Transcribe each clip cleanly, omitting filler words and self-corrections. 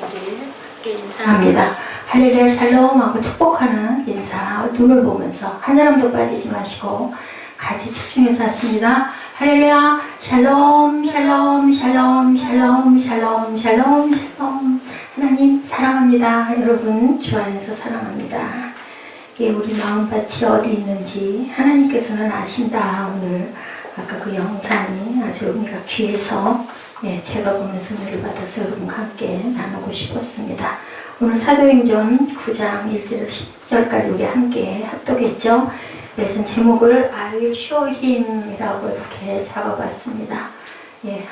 우리 함께 인사합니다. 할렐루야 샬롬하고 축복하는 인사 눈을 보면서 한 사람도 빠지지 마시고 같이 집중해서 하십니다. 할렐루야 샬롬 샬롬 샬롬 샬롬 샬롬 샬롬 샬롬. 하나님 사랑합니다. 여러분 주 안에서 사랑합니다. 우리 마음밭이 어디 있는지 하나님께서는 아신다. 오늘 아까 그 영상이 아주 의미가 귀해서 제가 보면서 은혜를 받아서 여러분과 함께 나누고 싶었습니다. 오늘 사도행전 9장 1절 10절까지 우리 함께 합독했죠. 전 제목을 I will show him 이라고 이렇게 잡아봤습니다.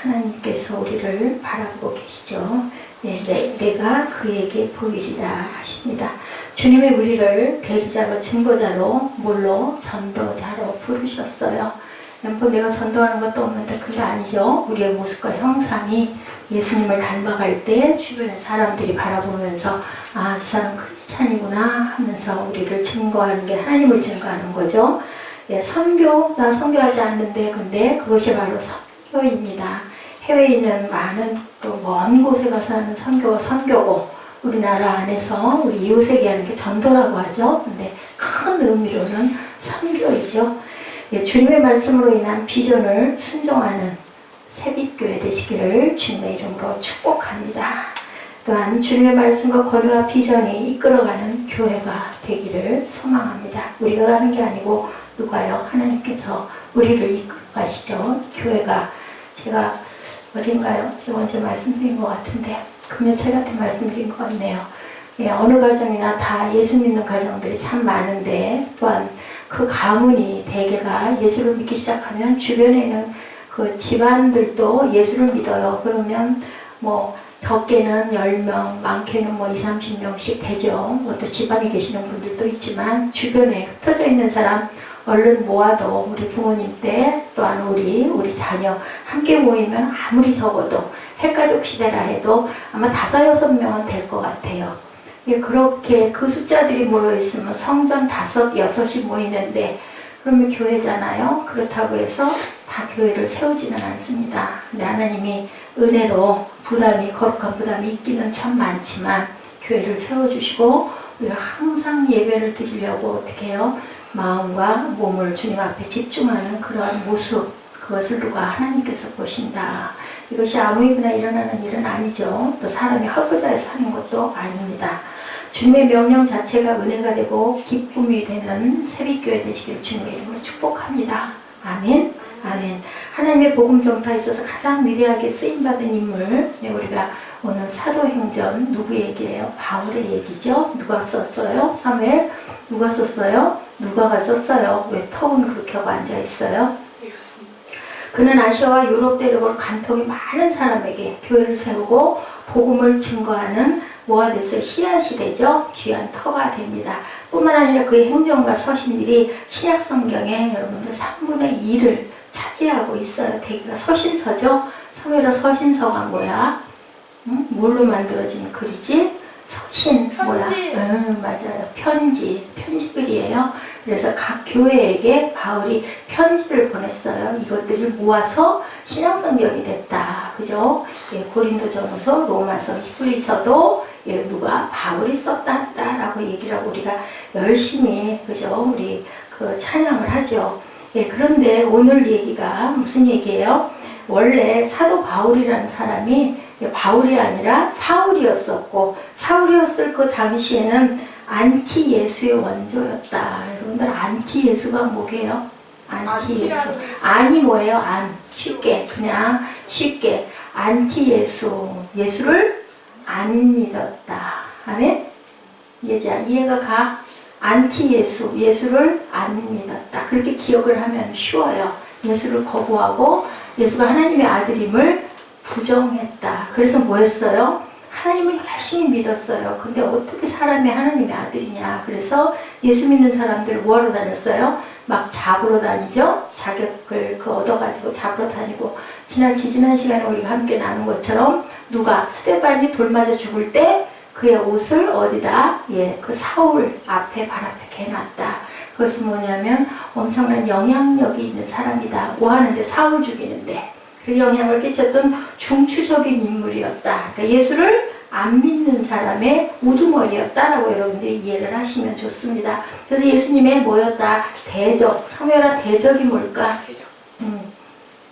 하나님께서 우리를 바라보고 계시죠. 내가 그에게 보이리라 하십니다. 주님의 우리를 대리자로 증거자로 뭘로 전도자로 부르셨어요. 내가 전도하는 것도 없는데 그게 아니죠. 우리의 모습과 형상이 예수님을 닮아갈 때 주변의 사람들이 바라보면서 아, 이 사람 크리스찬이구나 하면서 우리를 증거하는 게 하나님을 증거하는 거죠. 선교, 나 선교하지 않는데 근데 그것이 바로 선교입니다. 해외에 있는 많은 또 먼 곳에 가서 하는 선교가 선교고 우리나라 안에서 우리 이웃에게 하는 게 전도라고 하죠. 근데 큰 의미로는 선교이죠. 주님의 말씀으로 인한 비전을 순종하는 새빛교회 되시기를 주님의 이름으로 축복합니다. 또한 주님의 말씀과 권위와 비전이 이끌어가는 교회가 되기를 소망합니다. 우리가 가는 게 아니고 누가요? 하나님께서 우리를 이끌어가시죠. 교회가 제가 어젠가요? 제가 언제 말씀드린 것 같은데 금요일 같은 말씀드린 것 같네요. 어느 가정이나 다 예수 믿는 가정들이 참 많은데 또한 그 가문이 대개가 예수를 믿기 시작하면 주변에 있는 그 집안들도 예수를 믿어요. 그러면 뭐 적게는 10명, 많게는 뭐 20, 30명씩 되죠. 또 집안에 계시는 분들도 있지만 주변에 흩어져 있는 사람 얼른 모아도 우리 부모님 때 또한 우리 자녀 함께 모이면 아무리 적어도 핵가족 시대라 해도 아마 5, 6명은 될 것 같아요. 그렇게 그 숫자들이 모여있으면 성전 5, 6이 모이는데 그러면 교회잖아요. 그렇다고 해서 다 교회를 세우지는 않습니다. 근데 하나님이 은혜로 거룩한 부담이 있기는 참 많지만 교회를 세워주시고 우리가 항상 예배를 드리려고 어떻게 해요? 마음과 몸을 주님 앞에 집중하는 그러한 모습, 그것을 누가 하나님께서 보신다. 이것이 아무에게나 일어나는 일은 아니죠. 또 사람이 하고자 해서 하는 것도 아닙니다. 주님의 명령 자체가 은혜가 되고 기쁨이 되는 새빛교회 되시기를 주님의 이름으로 축복합니다. 아멘. 아멘. 하나님의 복음 전파에 있어서 가장 위대하게 쓰임받은 인물, 우리가 오늘 사도행전 누구 얘기예요? 바울의 얘기죠. 누가 썼어요? 사무엘? 누가 썼어요? 누가가 썼어요. 왜 턱은 그렇게 하고 앉아있어요? 그는 아시아와 유럽 대륙을 간통이 많은 사람에게 교회를 세우고 복음을 증거하는 뭐가 됐어요? 씨앗이 되죠? 귀한 터가 됩니다. 뿐만 아니라 그의 행정과 서신들이 신약 성경에 여러분들 3분의 2를 차지하고 있어요. 대개가 서신서죠? 사무엘하 서신서가 뭐야? 뭘로 만들어진 글이지? 서신 뭐야? 맞아요. 편지글이에요. 그래서 각 교회에게 바울이 편지를 보냈어요. 이것들을 모아서 신약성경이 됐다. 그죠? 고린도전후서, 로마서, 히브리서도 누가 바울이 썼다라고 얘기를 하고 우리가 열심히 그죠? 우리 그 찬양을 하죠. 그런데 오늘 얘기가 무슨 얘기예요? 원래 사도 바울이라는 사람이 바울이 아니라 사울이었었고 사울이었을 그 당시에는 안티 예수의 원조였다. 여러분들 안티 예수가 뭐게요? 안티 예수. 안이 뭐예요? 안. 그냥 쉽게 안티 예수. 예수를 안 믿었다. 아멘? 이해가 가? 안티 예수. 예수를 안 믿었다. 그렇게 기억을 하면 쉬워요. 예수를 거부하고 예수가 하나님의 아들임을 부정했다. 그래서 뭐 했어요? 하나님을 열심히 믿었어요. 근데 어떻게 사람이 하나님의 아들이냐. 그래서 예수 믿는 사람들 뭐하러 다녔어요? 막 잡으러 다니죠? 자격을 얻어가지고 잡으러 다니고 지난 시간에 우리가 함께 나눈 것처럼 누가 스데반이 돌 맞아 죽을 때 그의 옷을 어디다? 그 사울 앞에 발 앞에 개놨다. 그것은 뭐냐면 엄청난 영향력이 있는 사람이다. 뭐 하는데? 사울 죽이는데. 그 영향을 끼쳤던 중추적인 인물이었다. 그러니까 예수를 안 믿는 사람의 우두머리였다라고 여러분들이 이해를 하시면 좋습니다. 그래서 예수님의 뭐였다? 대적. 사무엘아, 대적이 뭘까?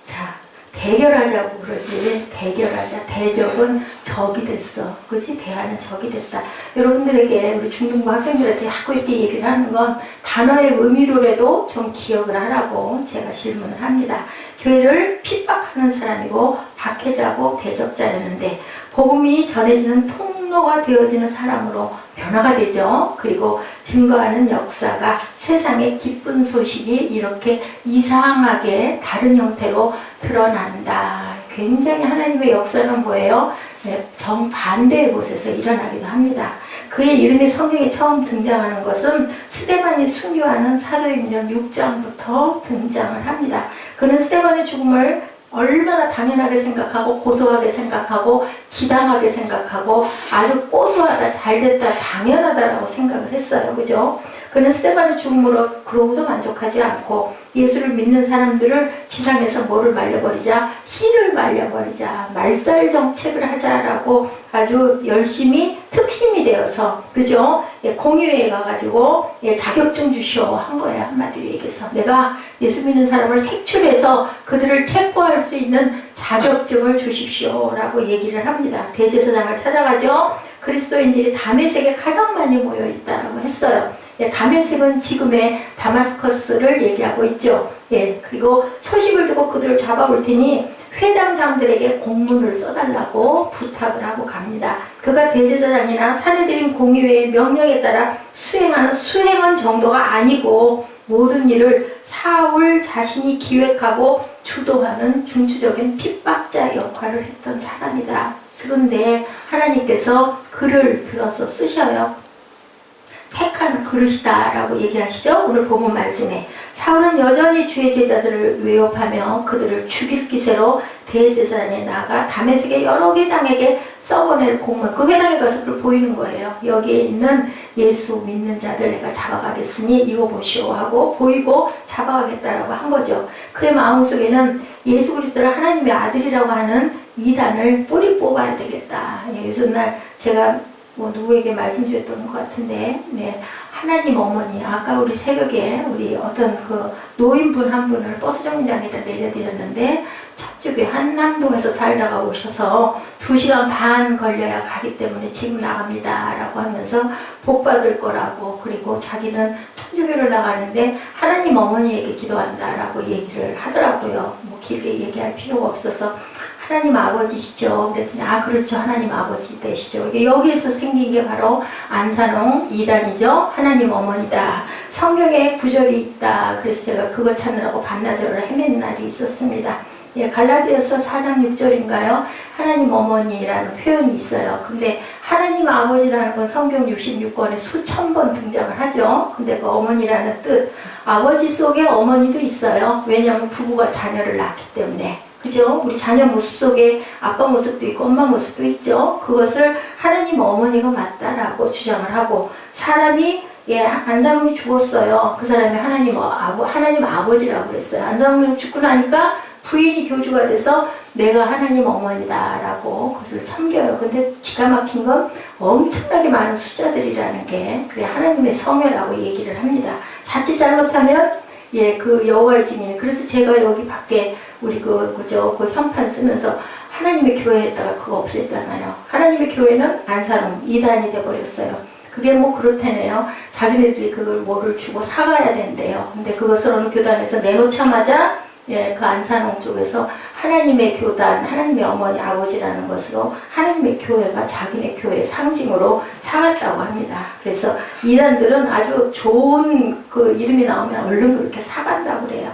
자, 대결하자고 그러지. 대결하자. 대적은 적이 됐어. 그지? 대화는 적이 됐다. 여러분들에게, 우리 중등부 학생들한테 자꾸 이렇게 얘기를 하는 건 단어의 의미로라도 좀 기억을 하라고 제가 질문을 합니다. 교회를 핍박하는 사람이고 박해자고 대적자였는데 복음이 전해지는 통로가 되어지는 사람으로 변화가 되죠. 그리고 증거하는 역사가 세상의 기쁜 소식이 이렇게 이상하게 다른 형태로 드러난다. 굉장히 하나님의 역사는 뭐예요? 네, 정반대의 곳에서 일어나기도 합니다. 그의 이름이 성경에 처음 등장하는 것은 스데반이 순교하는 사도행전 6장부터 등장을 합니다. 그는 스데반의 죽음을 얼마나 당연하게 생각하고 고소하게 생각하고 지당하게 생각하고 아주 고소하다, 잘됐다, 당연하다라고 생각을 했어요. 그죠? 그는 스데반의 죽음으로 그러고도 만족하지 않고 예수를 믿는 사람들을 지상에서 뭐를 말려버리자? 씨를 말려버리자. 말살 정책을 하자라고 아주 열심히 특심이 되어서, 그죠? 예, 공의회에 가가지고 예, 자격증 주시오 한 거예요. 한마디로 얘기해서. 내가 예수 믿는 사람을 색출해서 그들을 체포할 수 있는 자격증을 주십시오 라고 얘기를 합니다. 대제사장을 찾아가죠. 그리스도인들이 다메섹에 가장 많이 모여 있다라고 했어요. 예, 다메섹은 지금의 다마스커스를 얘기하고 있죠. 예, 그리고 소식을 듣고 그들을 잡아올 테니 회당장들에게 공문을 써달라고 부탁을 하고 갑니다. 그가 대제사장이나 사내들인 공의회의 명령에 따라 수행하는 수행원 정도가 아니고 모든 일을 사울 자신이 기획하고 주도하는 중추적인 핍박자 역할을 했던 사람이다. 그런데 하나님께서 그를 들어서 쓰셔요. 택한 그릇이다 라고 얘기하시죠. 오늘 본문 말씀에 사울은 여전히 주의 제자들을 외업하며 그들을 죽일 기세로 대제사장에 나가 다메섹의 여러 회당에게 써보낼 공문, 그 회당에 가서 그걸 보이는 거예요. 여기에 있는 예수 믿는 자들 내가 잡아가겠으니 이거 보시오 하고 보이고 잡아가겠다라고 한 거죠. 그의 마음속에는 예수 그리스도를 하나님의 아들이라고 하는 이단을 뿌리 뽑아야 되겠다. 예, 요즘날 제가 뭐 누구에게 말씀드렸던 것 같은데, 네, 하나님 어머니, 아까 우리 새벽에 우리 어떤 그 노인분 한 분을 버스 정류장에다 내려드렸는데 저쪽에 한남동에서 살다가 오셔서 2시간 반 걸려야 가기 때문에 지금 나갑니다 라고 하면서 복 받을 거라고, 그리고 자기는 천주교를 나가는데 하나님 어머니에게 기도한다 라고 얘기를 하더라고요. 뭐 길게 얘기할 필요가 없어서 하나님 아버지시죠. 그랬더니 아 그렇죠. 하나님 아버지 되시죠. 여기에서 생긴 게 바로 안산홍 이단이죠. 하나님 어머니다. 성경에 구절이 있다. 그래서 제가 그거 찾느라고 반나절을 헤맨 날이 있었습니다. 예, 갈라디아서 4장 6절인가요? 하나님 어머니라는 표현이 있어요. 근데 하나님 아버지라는 건 성경 66권에 수천 번 등장을 하죠. 근데 그 어머니라는 뜻, 아버지 속에 어머니도 있어요. 왜냐하면 부부가 자녀를 낳기 때문에. 그죠? 우리 자녀 모습 속에 아빠 모습도 있고 엄마 모습도 있죠. 그것을 하나님 어머니가 맞다라고 주장을 하고, 사람이 예, 안상홍이 죽었어요. 그 사람이 하나님 아버지라고 그랬어요. 안상홍이 죽고 나니까 부인이 교주가 돼서 내가 하나님 어머니다라고 그것을 섬겨요. 근데 기가 막힌 건 엄청나게 많은 숫자들이라는 게 그게 하나님의 성회라고 얘기를 합니다. 자칫 잘못하면 예, 그 여호와의 증인. 그래서 제가 여기 밖에 우리 그 현판 쓰면서 하나님의 교회에다가 그거 없앴잖아요. 하나님의 교회는 안사롱 이단이 돼버렸어요. 그게 뭐 그렇다네요. 자기네들이 그걸 뭐를 주고 사가야 된대요. 근데 그것을 어느 교단에서 내놓자마자 예, 그 안산홍 쪽에서 하나님의 교단, 하나님의 어머니, 아버지라는 것으로 하나님의 교회가 자기네 교회의 상징으로 삼았다고 합니다. 그래서 이단들은 아주 좋은 그 이름이 나오면 얼른 그렇게 사간다고 그래요.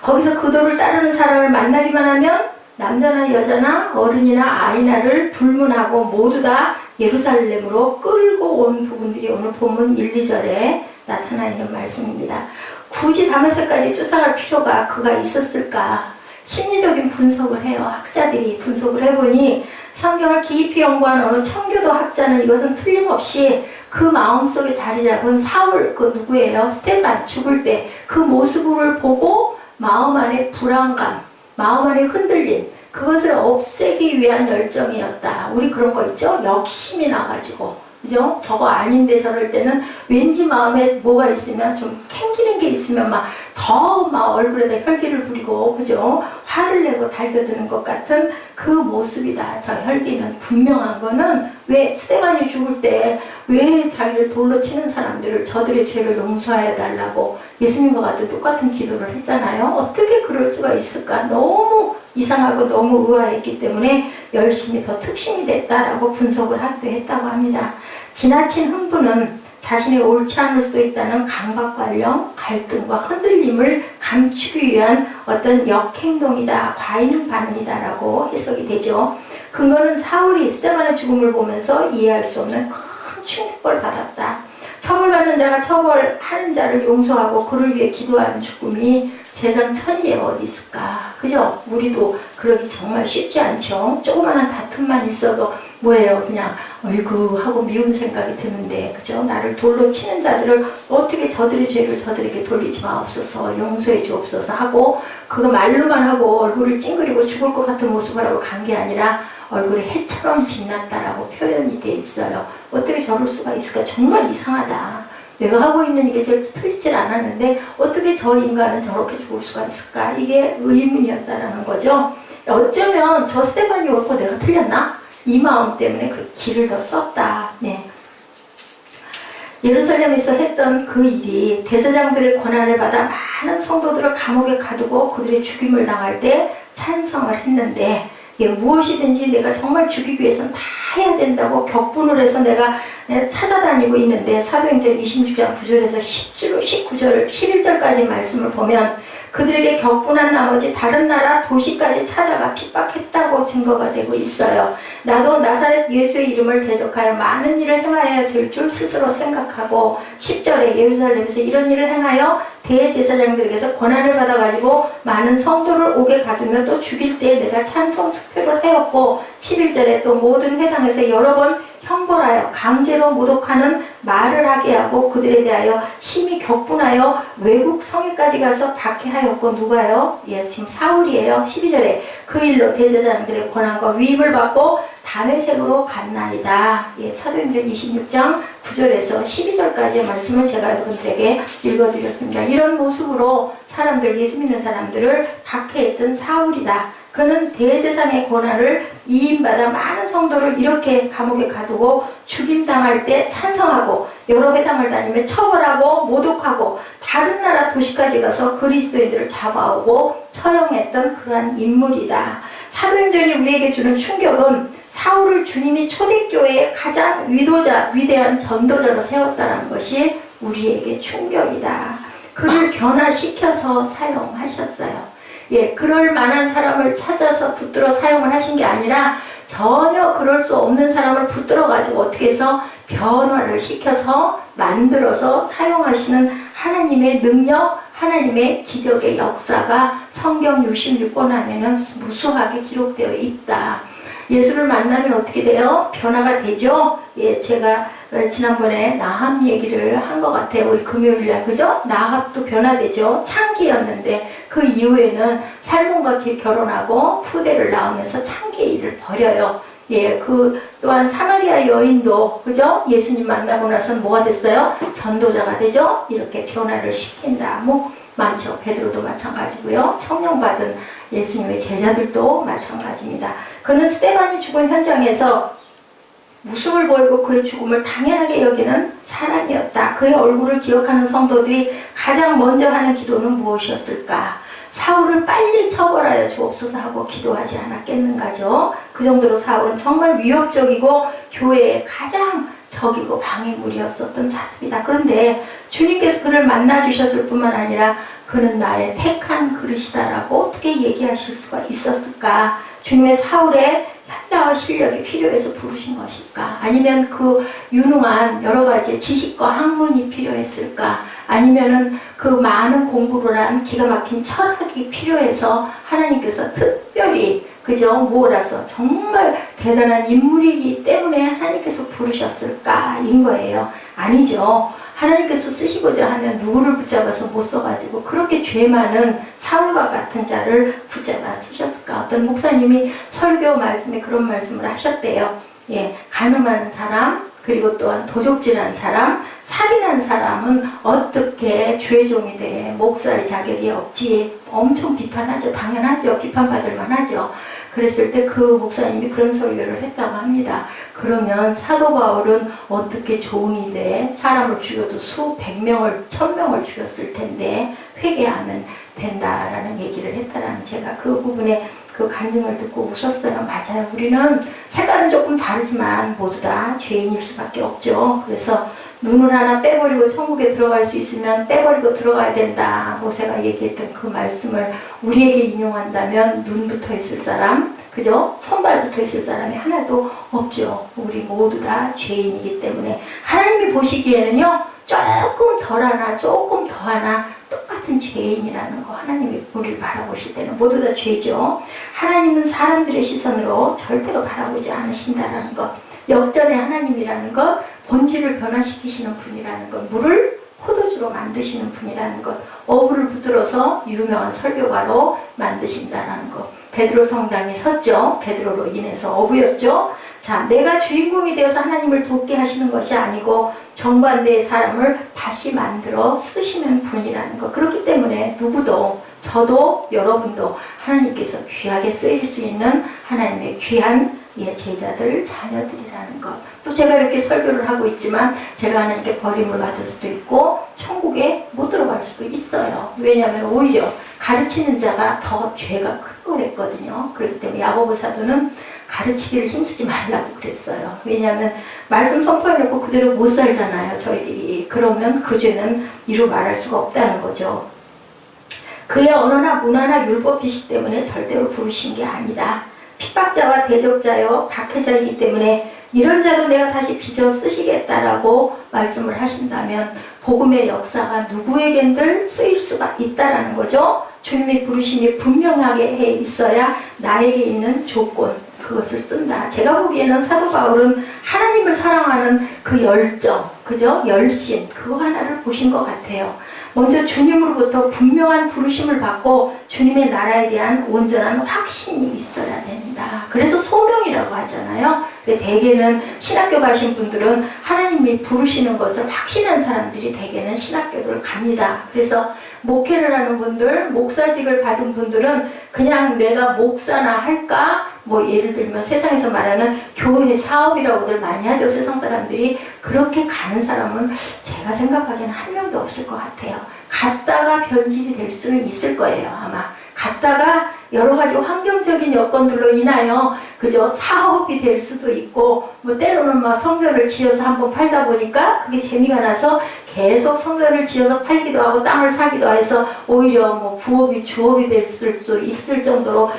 거기서 그도를 따르는 사람을 만나기만 하면 남자나 여자나 어른이나 아이나를 불문하고 모두 다 예루살렘으로 끌고 온 부분들이 오늘 본문 1, 2절에 나타나 있는 말씀입니다. 굳이 다메섹까지 쫓아갈 필요가 그가 있었을까? 심리적인 분석을 해요. 학자들이 분석을 해보니 성경을 깊이 연구한 어느 청교도 학자는 이것은 틀림없이 그 마음속에 자리 잡은 사울, 그 누구예요? 스데반 죽을 때 그 모습을 보고 마음 안에 불안감, 마음 안에 흔들림, 그것을 없애기 위한 열정이었다. 우리 그런 거 있죠? 욕심이 나가지고, 그죠? 저거 아닌데 저럴 때는 왠지 마음에 뭐가 있으면 좀 캥기는 게 있으면 막 더 막 얼굴에다 혈기를 부리고, 그죠? 화를 내고 달겨드는 것 같은 그 모습이다. 저 혈기는 분명한 거는 왜 스데반이 죽을 때 왜 자기를 돌로 치는 사람들을 저들의 죄를 용서해 달라고 예수님과 같은 똑같은 기도를 했잖아요. 어떻게 그럴 수가 있을까? 너무 이상하고 너무 의아했기 때문에 열심히 더 특심이 됐다라고 분석을 하기도 했다고 합니다. 지나친 흥분은 자신이 옳지 않을 수도 있다는 강박관령, 갈등과 흔들림을 감추기 위한 어떤 역행동이다, 과잉 반응이다라고 해석이 되죠. 근거는 사울이 스데반의 죽음을 보면서 이해할 수 없는 큰 충격을 받았다. 처벌받는 자가 처벌하는 자를 용서하고 그를 위해 기도하는 죽음이 세상 천지에 어디 있을까? 그죠? 우리도 그러기 정말 쉽지 않죠. 조그마한 다툼만 있어도 뭐예요? 그냥 어이구 하고 미운 생각이 드는데, 그죠? 나를 돌로 치는 자들을 어떻게 저들의 죄를 저들에게 돌리지 마옵소서, 용서해 주옵소서 하고, 그거 말로만 하고 얼굴을 찡그리고 죽을 것 같은 모습을 하고 간 게 아니라 얼굴에 해처럼 빛났다라고 표현이 돼 있어요. 어떻게 저럴 수가 있을까? 정말 이상하다. 내가 하고 있는 이게 틀리질 않았는데 어떻게 저 인간은 저렇게 죽을 수가 있을까? 이게 의문이었다라는 거죠. 어쩌면 저 스데반이 옳고 내가 틀렸나? 이 마음 때문에 그 길을 더 썼다. 네. 예루살렘에서 했던 그 일이 대제사장들의 권한을 받아 많은 성도들을 감옥에 가두고 그들의 죽임을 당할 때 찬성을 했는데, 무엇이든지 내가 정말 죽이기 위해서는 다 해야 된다고 격분을 해서 내가 찾아다니고 있는데, 사도행전 26장 9절에서 19절, 11절까지 말씀을 보면 그들에게 격분한 나머지 다른 나라 도시까지 찾아가 핍박했다고 증거가 되고 있어요. 나도 나사렛 예수의 이름을 대적하여 많은 일을 행하여야 될 줄 스스로 생각하고, 10절에 예루살렘에서 이런 일을 행하여 대제사장들에게서 권한을 받아가지고 많은 성도를 옥에 가두며 또 죽일 때 내가 찬송 투표를 하였고, 11절에 또 모든 회당에서 여러 번 형벌하여 강제로 모독하는 말을 하게 하고 그들에 대하여 심히 격분하여 외국 성에까지 가서 박해하였고, 누가요? 예, 지금 사울이에요. 12절에 그 일로 대제사장들의 권한과 위임을 받고 다메섹으로 갔나이다. 예, 사도행전 26장 9절에서 12절까지의 말씀을 제가 여러분들에게 읽어드렸습니다. 이런 모습으로 사람들, 예수 믿는 사람들을 박해했던 사울이다. 그는 대제사장의 권한을 이임받아 많은 성도를 이렇게 감옥에 가두고 죽임당할 때 찬성하고 여러 회당을 다니며 처벌하고 모독하고 다른 나라 도시까지 가서 그리스도인들을 잡아오고 처형했던 그러한 인물이다. 사도행전이 우리에게 주는 충격은 사울을 주님이 초대교회의 가장 위대한 전도자로 세웠다는 것이 우리에게 충격이다. 그를 변화시켜서 사용하셨어요. 예, 그럴 만한 사람을 찾아서 붙들어 사용을 하신 게 아니라 전혀 그럴 수 없는 사람을 붙들어 가지고 어떻게 해서 변화를 시켜서 만들어서 사용하시는 하나님의 능력, 하나님의 기적의 역사가 성경 66권 안에는 무수하게 기록되어 있다. 예수를 만나면 어떻게 돼요? 변화가 되죠? 예, 제가 지난번에 나합 얘기를 한 것 같아요. 우리 금요일날, 그죠? 나합도 변화되죠? 창기였는데 그 이후에는 살몬과 결혼하고 푸대를 낳으면서 창기의 일을 벌여요. 예, 그 또한 사마리아 여인도, 그죠? 예수님 만나고 나서는 뭐가 됐어요? 전도자가 되죠? 이렇게 변화를 시킨다. 뭐 많죠. 베드로도 마찬가지고요. 성령 받은 예수님의 제자들도 마찬가지입니다. 그는 스데반이 죽은 현장에서 웃음을 보이고 그의 죽음을 당연하게 여기는 사람이었다. 그의 얼굴을 기억하는 성도들이 가장 먼저 하는 기도는 무엇이었을까? 사울을 빨리 처벌하여 주옵소서 하고 기도하지 않았겠는가죠? 그 정도로 사울은 정말 위협적이고 교회의 가장 적이고 방해물이었었던 사람이다. 그런데 주님께서 그를 만나주셨을 뿐만 아니라 그는 나의 택한 그릇이다라고 어떻게 얘기하실 수가 있었을까? 주님의 사울의 현라와 실력이 필요해서 부르신 것일까? 아니면 그 유능한 여러 가지 지식과 학문이 필요했을까? 아니면은 그 많은 공부를 한 기가 막힌 철학이 필요해서 하나님께서 특별히 그죠? 몰아서 정말 대단한 인물이기 때문에 하나님께서 부르셨을까? 인 거예요. 아니죠. 하나님께서 쓰시고자 하면 누구를 붙잡아서 못 써가지고 그렇게 죄 많은 사울과 같은 자를 붙잡아 쓰셨을까? 어떤 목사님이 설교 말씀에 그런 말씀을 하셨대요. 예, 간음하는 사람, 그리고 또한 도적질한 사람, 살인한 사람은 어떻게 주의 종이 돼? 목사의 자격이 없지. 엄청 비판하죠. 당연하죠. 비판받을 만하죠. 그랬을 때 그 목사님이 그런 설교를 했다고 합니다. 그러면 사도 바울은 어떻게 종이 돼? 사람을 죽여도 수백 명을, 1000명을 죽였을 텐데 회개하면 된다라는 얘기를 했다라는, 제가 그 부분에 그 간증을 듣고 웃었어요. 맞아요. 우리는 색깔은 조금 다르지만 모두 다 죄인일 수밖에 없죠. 그래서 눈을 하나 빼버리고 천국에 들어갈 수 있으면 빼버리고 들어가야 된다. 모세가 얘기했던 그 말씀을 우리에게 인용한다면 눈 붙어 있을 사람, 그죠? 손발 붙어 있을 사람이 하나도 없죠. 우리 모두 다 죄인이기 때문에 하나님이 보시기에는요, 조금 덜 하나 조금 더 하나 똑같은 죄인이라는 거, 하나님이 우리를 바라보실 때는 모두 다 죄죠. 하나님은 사람들의 시선으로 절대로 바라보지 않으신다는 것, 역전의 하나님이라는 것, 본질을 변화시키시는 분이라는 것, 물을 포도주로 만드시는 분이라는 것, 어부를 붙들어서 유명한 설교가로 만드신다는 것. 베드로 성당이 섰죠. 베드로로 인해서 어부였죠. 자, 내가 주인공이 되어서 하나님을 돕게 하시는 것이 아니고 정반대의 사람을 다시 만들어 쓰시는 분이라는 것. 그렇기 때문에 누구도, 저도 여러분도 하나님께서 귀하게 쓰일 수 있는 하나님의 귀한 제자들, 자녀들이라는 것. 또 제가 이렇게 설교를 하고 있지만 제가 하나님께 버림을 받을 수도 있고 천국에 못 들어갈 수도 있어요. 왜냐하면 오히려 가르치는 자가 더 죄가 크고 그랬거든요. 그렇기 때문에 야고보 사도는 가르치기를 힘쓰지 말라고 그랬어요. 왜냐하면 말씀 선포해놓고 그대로 못 살잖아요, 저희들이. 그러면 그 죄는 이루 말할 수가 없다는 거죠. 그의 언어나 문화나 율법 지식 때문에 절대로 부르신 게 아니다. 핍박자와 대적자여 박해자이기 때문에 이런 자도 내가 다시 빚어 쓰시겠다라고 말씀을 하신다면 복음의 역사가 누구에겐들 쓰일 수가 있다라는 거죠. 주님의 부르심이 분명하게 해 있어야 나에게 있는 조건, 그것을 쓴다. 제가 보기에는 사도 바울은 하나님을 사랑하는 그 열정, 그죠? 열심, 그거 하나를 보신 것 같아요. 먼저 주님으로부터 분명한 부르심을 받고 주님의 나라에 대한 온전한 확신이 있어야 된다. 그래서 소명이라고 하잖아요. 대개는 신학교 가신 분들은 하나님이 부르시는 것을 확신한 사람들이 대개는 신학교를 갑니다. 그래서 목회를 하는 분들, 목사직을 받은 분들은 그냥 내가 목사나 할까? 뭐 예를 들면 세상에서 말하는 교회 사업이라고들 많이 하죠. 세상 사람들이. 그렇게 가는 사람은 제가 생각하기에는 한 명도 없을 것 같아요. 갔다가 변질이 될 수는 있을 거예요, 아마. 갔다가 여러 가지 환경적인 여건들로 인하여 그저 사업이 될 수도 있고, 뭐 때로는 막 성전을 지어서 한번 팔다 보니까 그게 재미가 나서 계속 성전을 지어서 팔기도 하고 땅을 사기도 해서 오히려 뭐 부업이 주업이 될 수도 있을 정도로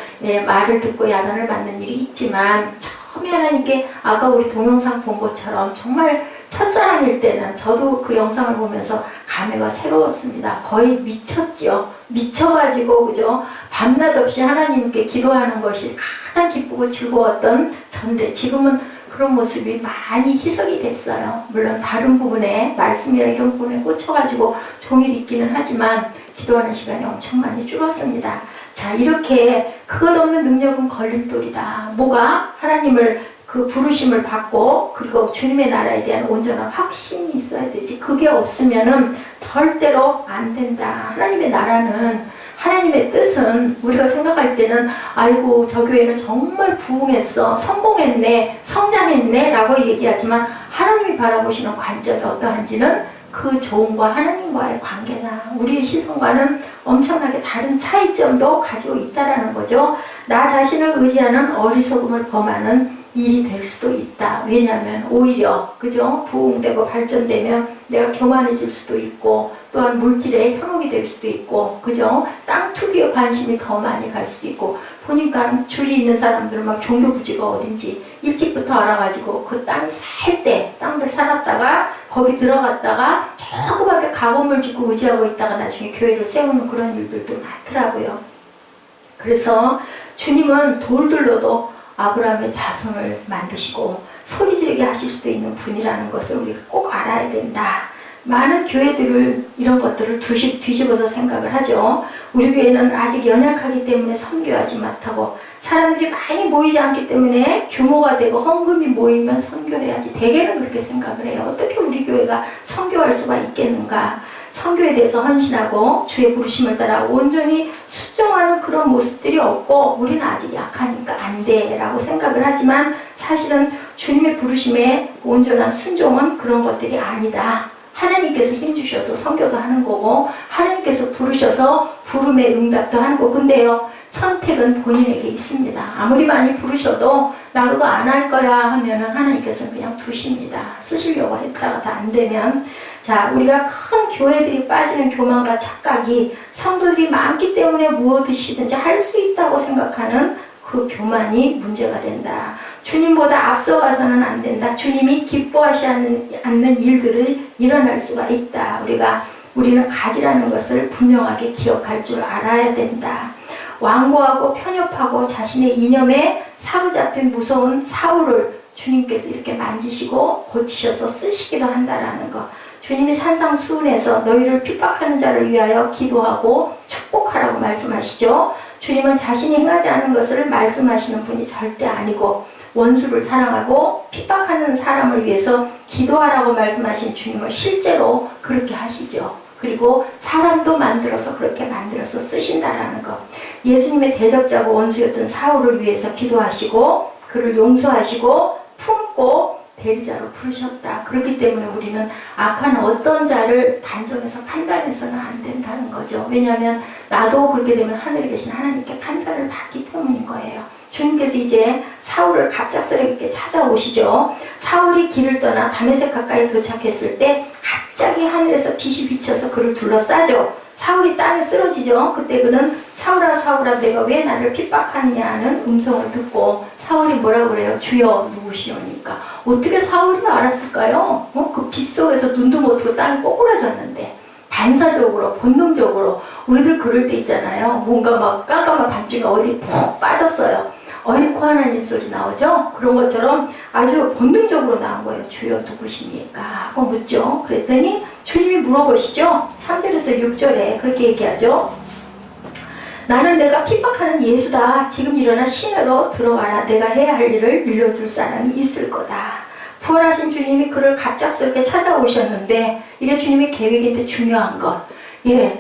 말을 듣고 야단을 맞는 일이 있지만, 처음에 하나님께 아까 우리 동영상 본 것처럼 정말 첫사랑일 때는 저도 그 영상을 보면서 감회가 새로웠습니다. 거의 미쳤죠. 미쳐가지고 그죠? 밤낮 없이 하나님께 기도하는 것이 가장 기쁘고 즐거웠던 전데, 지금은 그런 모습이 많이 희석이 됐어요. 물론 다른 부분에 말씀이나 이런 부분에 꽂혀가지고 종일 있기는 하지만 기도하는 시간이 엄청 많이 줄었습니다. 자, 이렇게 그것 없는 능력은 걸림돌이다. 뭐가? 하나님을 그 부르심을 받고 그리고 주님의 나라에 대한 온전한 확신이 있어야 되지. 그게 없으면은 절대로 안 된다. 하나님의 나라는, 하나님의 뜻은 우리가 생각할 때는 아이고 저 교회는 정말 부흥했어, 성공했네, 성장했네 라고 얘기하지만 하나님이 바라보시는 관점이 어떠한지는 그 종과 하나님과의 관계나 우리의 시선과는 엄청나게 다른 차이점도 가지고 있다라는 거죠. 나 자신을 의지하는 어리석음을 범하는 일이 될 수도 있다. 왜냐하면 오히려 그죠? 부흥되고 발전되면 내가 교만해질 수도 있고, 또한 물질에 현혹이 될 수도 있고, 그죠? 땅 투기에 관심이 더 많이 갈 수도 있고, 보니까 줄이 있는 사람들은 막 종교 부지가 어딘지 일찍부터 알아가지고 그 땅 살 때 땅들 살았다가 거기 들어갔다가 조그맣게 가건물 짓고 의지하고 있다가 나중에 교회를 세우는 그런 일들도 많더라고요. 그래서 주님은 돌들로도 아브라함의 자손을 만드시고 소리 지르게 하실 수도 있는 분이라는 것을 우리가 꼭 알아야 된다. 많은 교회들을 이런 것들을 뒤집어서 생각을 하죠. 우리 교회는 아직 연약하기 때문에 선교하지 못하고 사람들이 많이 모이지 않기 때문에 규모가 되고 헌금이 모이면 선교해야지. 대개는 그렇게 생각을 해요. 어떻게 우리 교회가 선교할 수가 있겠는가. 선교에 대해서 헌신하고 주의 부르심을 따라 온전히 순종하는 그런 모습들이 없고 우리는 아직 약하니까 안 돼 라고 생각을 하지만 사실은 주님의 부르심에 온전한 순종은 그런 것들이 아니다. 하나님께서 힘주셔서 선교도 하는 거고 하나님께서 부르셔서 부름의 응답도 하는 거고 근데요 선택은 본인에게 있습니다. 아무리 많이 부르셔도 나 그거 안 할 거야 하면은 하나님께서는 그냥 두십니다. 쓰시려고 했다가 다 안 되면 자 우리가 큰 교회들이 빠지는 교만과 착각이 성도들이 많기 때문에 무엇이든지 할 수 있다고 생각하는 그 교만이 문제가 된다. 주님보다 앞서가서는 안 된다. 주님이 기뻐하지 않는 일들을 일어날 수가 있다. 우리는 가지라는 것을 분명하게 기억할 줄 알아야 된다. 완고하고 편협하고 자신의 이념에 사로잡힌 무서운 사울을 주님께서 이렇게 만지시고 고치셔서 쓰시기도 한다라는 것. 주님이 산상수훈에서 너희를 핍박하는 자를 위하여 기도하고 축복하라고 말씀하시죠. 주님은 자신이 행하지 않은 것을 말씀하시는 분이 절대 아니고 원수를 사랑하고 핍박하는 사람을 위해서 기도하라고 말씀하신 주님을 실제로 그렇게 하시죠. 그리고 사람도 만들어서 그렇게 만들어서 쓰신다라는 것. 예수님의 대적자고 원수였던 사울을 위해서 기도하시고 그를 용서하시고 품고 대리자로 부르셨다. 그렇기 때문에 우리는 악한 어떤 자를 단정해서 판단해서는 안 된다는 거죠. 왜냐하면 나도 그렇게 되면 하늘에 계신 하나님께 판단을 받기 때문인 거예요. 주님께서 이제 사울을 갑작스럽게 찾아오시죠. 사울이 길을 떠나 다메섹 가까이 도착했을 때 갑자기 하늘에서 빛이 비쳐서 그를 둘러싸죠. 사울이 땅에 쓰러지죠. 그때 그는 사울아 사울아 내가 왜 나를 핍박하느냐 하는 음성을 듣고 사울이 뭐라고 그래요? 주여 누구시오니까. 어떻게 사울이 알았을까요? 그 빛 속에서 눈도 못 뜨고 땅이 꼬꾸라졌는데 반사적으로 본능적으로 우리들 그럴 때 있잖아요. 뭔가 막 깜깜한 밤중에 어디 푹 빠졌어요. 어이쿠 하나님 소리 나오죠? 그런 것처럼 아주 본능적으로 나온 거예요. 주여 누구십니까? 하고 묻죠. 그랬더니 주님이 물어보시죠. 3절에서 6절에 그렇게 얘기하죠. 나는 내가 핍박하는 예수다. 지금 일어나 시내로 들어와라. 내가 해야 할 일을 일러줄 사람이 있을 거다. 부활하신 주님이 그를 갑작스럽게 찾아오셨는데 이게 주님의 계획인데 중요한 것.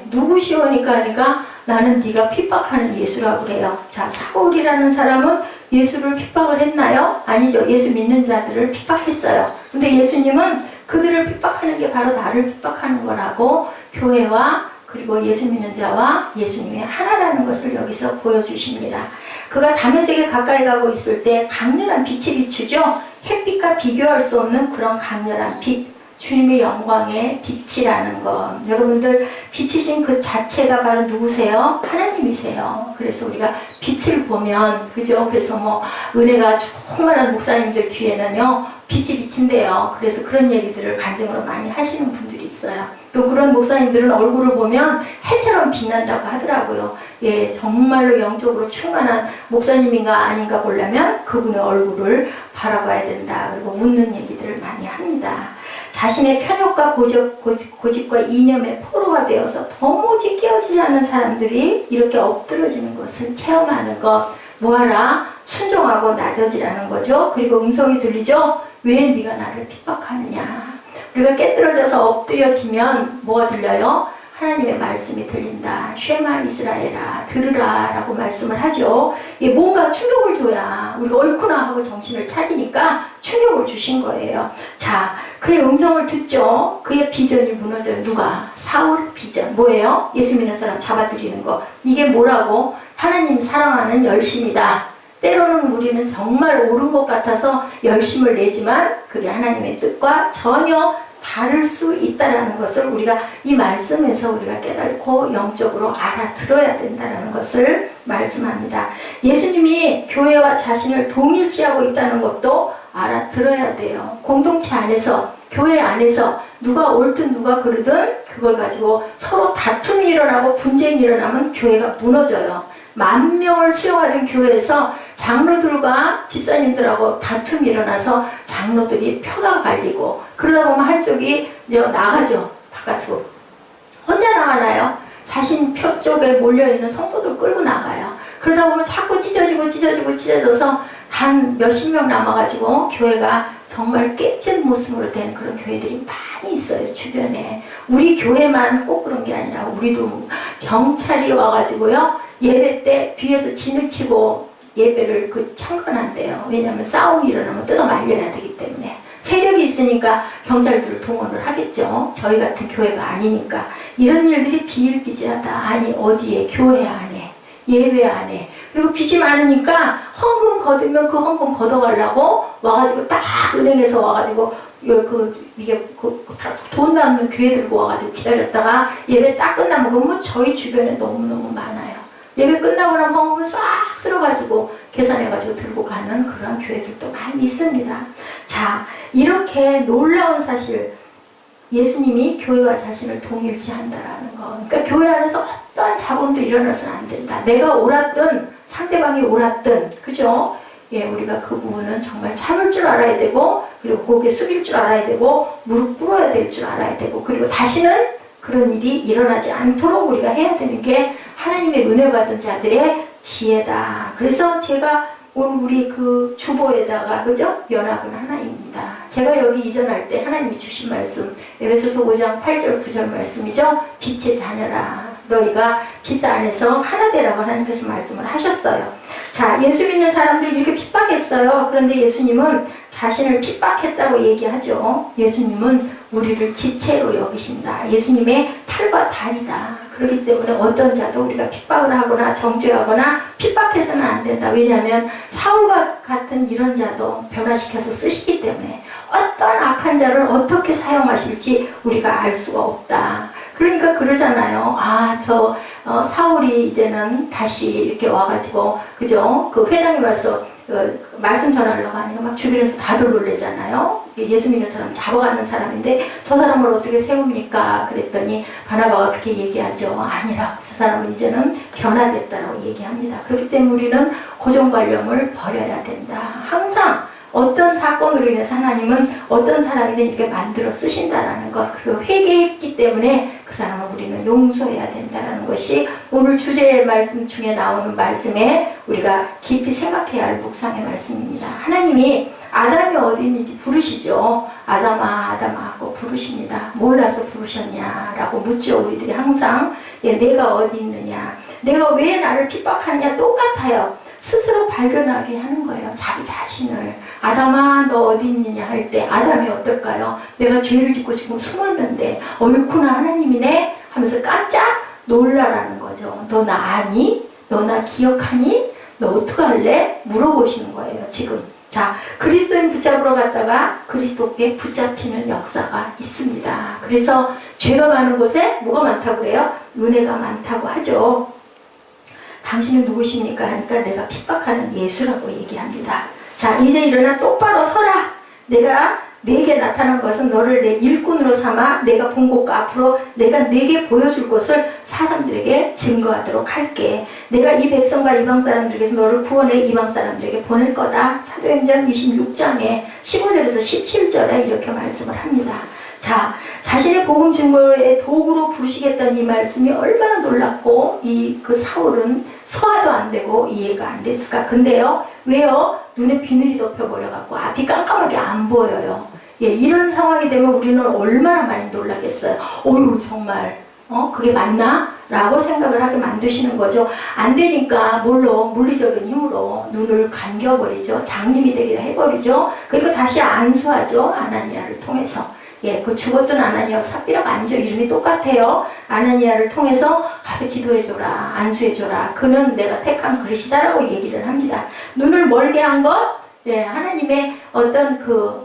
누구시오니까 하니까 나는 네가 핍박하는 예수라고 그래요. 자, 사울이라는 사람은 예수를 핍박을 했나요? 아니죠. 예수 믿는 자들을 핍박했어요. 근데 예수님은 그들을 핍박하는 게 바로 나를 핍박하는 거라고 교회와 그리고 예수 믿는 자와 예수님이 하나라는 것을 여기서 보여주십니다. 그가 다메섹에 가까이 가고 있을 때 강렬한 빛이 비추죠. 햇빛과 비교할 수 없는 그런 강렬한 빛. 주님의 영광의 빛이라는 것. 여러분들 빛이신 그 자체가 바로 누구세요? 하나님이세요. 그래서 우리가 빛을 보면 그죠? 그래서 뭐 은혜가 충만한 목사님들 뒤에는요 빛이 비친대요. 그래서 그런 얘기들을 간증으로 많이 하시는 분들이 있어요. 또 그런 목사님들은 얼굴을 보면 해처럼 빛난다고 하더라고요. 정말로 영적으로 충만한 목사님인가 아닌가 보려면 그분의 얼굴을 바라봐야 된다. 그리고 웃는 얘기들을 많이 합니다. 자신의 편협과 고집과 이념에 포로가 되어서 도무지 깨어지지 않는 사람들이 이렇게 엎드러지는 것을 체험하는 것. 뭐하라? 순종하고 낮아지라는 거죠. 그리고 음성이 들리죠. 왜 네가 나를 핍박하느냐. 우리가 깨뜨려져서 엎드려지면 뭐가 들려요? 하나님의 말씀이 들린다. 쉐마 이스라엘아 들으라 라고 말씀을 하죠. 뭔가 충격을 줘야 우리가 옳구나 하고 정신을 차리니까 충격을 주신 거예요. 자, 그의 음성을 듣죠. 그의 비전이 무너져요. 누가? 사울의 비전. 뭐예요? 예수 믿는 사람 잡아들이는 거. 이게 뭐라고? 하나님 사랑하는 열심이다. 때로는 우리는 정말 옳은 것 같아서 열심을 내지만 그게 하나님의 뜻과 전혀 다를 수 있다는 것을 우리가 이 말씀에서 우리가 깨닫고 영적으로 알아들어야 된다는 것을 말씀합니다. 예수님이 교회와 자신을 동일시하고 있다는 것도 알아들어야 돼요. 공동체 안에서 교회 안에서 누가 옳든 누가 그르든 그걸 가지고 서로 다툼이 일어나고 분쟁이 일어나면 교회가 무너져요. 10,000명을 수용하던 교회에서 장로들과 집사님들하고 다툼이 일어나서 장로들이 표가 갈리고 그러다 보면 한쪽이 이제 나가죠. 바깥으로. 혼자 나가나요? 자신 표 쪽에 몰려있는 성도들 끌고 나가요. 그러다 보면 자꾸 찢어져서 단 몇십 명 남아가지고 교회가 정말 깨진 모습으로 된 그런 교회들이 많이 있어요. 주변에. 우리 교회만 꼭 그런 게 아니라 우리도 경찰이 와가지고요. 예배 때 뒤에서 진을 치고 예배를 창건한대요. 왜냐하면 싸움이 일어나면 뜯어 말려야 되기 때문에. 세력이 있으니까 경찰들을 동원을 하겠죠. 저희 같은 교회가 아니니까. 이런 일들이 비일비재하다. 아니 어디에? 교회 안에, 예배 안에. 그리고 빚이 많으니까 헌금 거두면 그 헌금 걷어가려고 와가지고 딱 은행에서 와가지고 돈 남는 교회 들고 와가지고 기다렸다가 예배 딱 끝나면 뭐 저희 주변에 너무너무 많아요. 예배 끝나고 나면 헌금을 싹 쓸어가지고 계산해가지고 들고 가는 그런 교회들도 많이 있습니다. 자, 이렇게 놀라운 사실, 예수님이 교회와 자신을 동일시한다라는 거. 그러니까 교회 안에서 어떠한 자본도 일어나서는 안 된다. 내가 옳았든 상대방이 옳았든, 그죠? 예, 우리가 그 부분은 정말 참을 줄 알아야 되고, 그리고 고개 숙일 줄 알아야 되고, 무릎 꿇어야 될 줄 알아야 되고, 그리고 다시는 그런 일이 일어나지 않도록 우리가 해야 되는 게 하나님의 은혜 받은 자들의 지혜다. 그래서 제가 오늘 우리 그 주보에다가, 그죠? 연합은 하나입니다. 제가 여기 이전할 때 하나님이 주신 말씀, 에베소서 5장 8절 9절 말씀이죠. 빛의 자녀라. 너희가 빛 안에서 하나 되라고 하나님께서 말씀을 하셨어요. 자, 예수 믿는 사람들이 이렇게 핍박했어요. 그런데 예수님은 자신을 핍박했다고 얘기하죠. 예수님은 우리를 지체로 여기신다. 예수님의 팔과 다리다. 그렇기 때문에 어떤 자도 우리가 핍박을 하거나 정죄하거나 핍박해서는 안 된다. 왜냐하면 사울과 같은 이런 자도 변화시켜서 쓰시기 때문에 어떤 악한 자를 어떻게 사용하실지 우리가 알 수가 없다. 그러니까 그러잖아요. 사울이 이제는 다시 이렇게 와가지고, 그죠? 그 회당에 와서 말씀 전하려고 하니까 막 주변에서 다들 놀래잖아요. 예수 믿는 사람 잡아가는 사람인데 저 사람을 어떻게 세웁니까? 그랬더니 바나바가 그렇게 얘기하죠. 아니라고. 저 사람은 이제는 변화됐다라고 얘기합니다. 그렇기 때문에 우리는 고정관념을 버려야 된다. 항상 어떤 사건으로 인해서 하나님은 어떤 사람이든 이렇게 만들어 쓰신다라는 것, 그리고 회개했기 때문에 그 사람을 우리는 용서해야 된다라는 것이 오늘 주제의 말씀 중에 나오는 말씀에 우리가 깊이 생각해야 할 묵상의 말씀입니다. 하나님이 아담이 어디 있는지 부르시죠. 아담아 아담아 하고 부르십니다. 몰라서 부르셨냐라고 묻죠. 우리들이 항상. 내가 어디 있느냐, 내가 왜 나를 핍박하느냐, 똑같아요. 스스로 발견하게 하는 거예요. 자기 자신을. 아담아 너 어디 있느냐 할 때 아담이 어떨까요? 내가 죄를 짓고 지금 숨었는데 어이쿠나 하나님이네 하면서 깜짝 놀라라는 거죠. 너 나 아니? 너 나 기억하니? 너 어떡할래? 물어보시는 거예요. 지금. 자, 그리스도인 붙잡으러 갔다가 그리스도께 붙잡히는 역사가 있습니다. 그래서 죄가 많은 곳에 뭐가 많다고 그래요? 은혜가 많다고 하죠. 당신은 누구십니까? 하니까 내가 핍박하는 예수라고 얘기합니다. 자, 이제 일어나 똑바로 서라. 내가 내게 나타난 것은 너를 내 일꾼으로 삼아 내가 본 곳과 앞으로 내가 내게 보여줄 것을 사람들에게 증거하도록 할게. 내가 이 백성과 이방 사람들에게서 너를 구원해 이방 사람들에게 보낼 거다. 사도행전 26장에 15절에서 17절에 이렇게 말씀을 합니다. 자, 자신의 복음 증거의 도구로 부르시겠다는 이 말씀이 얼마나 놀랍고 그 사울은 소화도 안 되고 이해가 안 됐을까. 근데요, 왜요? 눈에 비늘이 덮여버려갖고 앞이 깜깜하게 안 보여요. 예, 이런 상황이 되면 우리는 얼마나 많이 놀라겠어요. 어휴, 정말 그게 맞나? 라고 생각을 하게 만드시는 거죠. 안 되니까 물론 물리적인 힘으로 눈을 감겨버리죠. 장님이 되게 해버리죠. 그리고 다시 안수하죠. 아나니아를 통해서. 예, 그 죽었던 아나니아와 삽비라가 아니죠. 이름이 똑같아요. 아나니아를 통해서 가서 기도해줘라, 안수해줘라. 그는 내가 택한 그릇이다라고 얘기를 합니다. 눈을 멀게 한 것, 예, 하나님의 어떤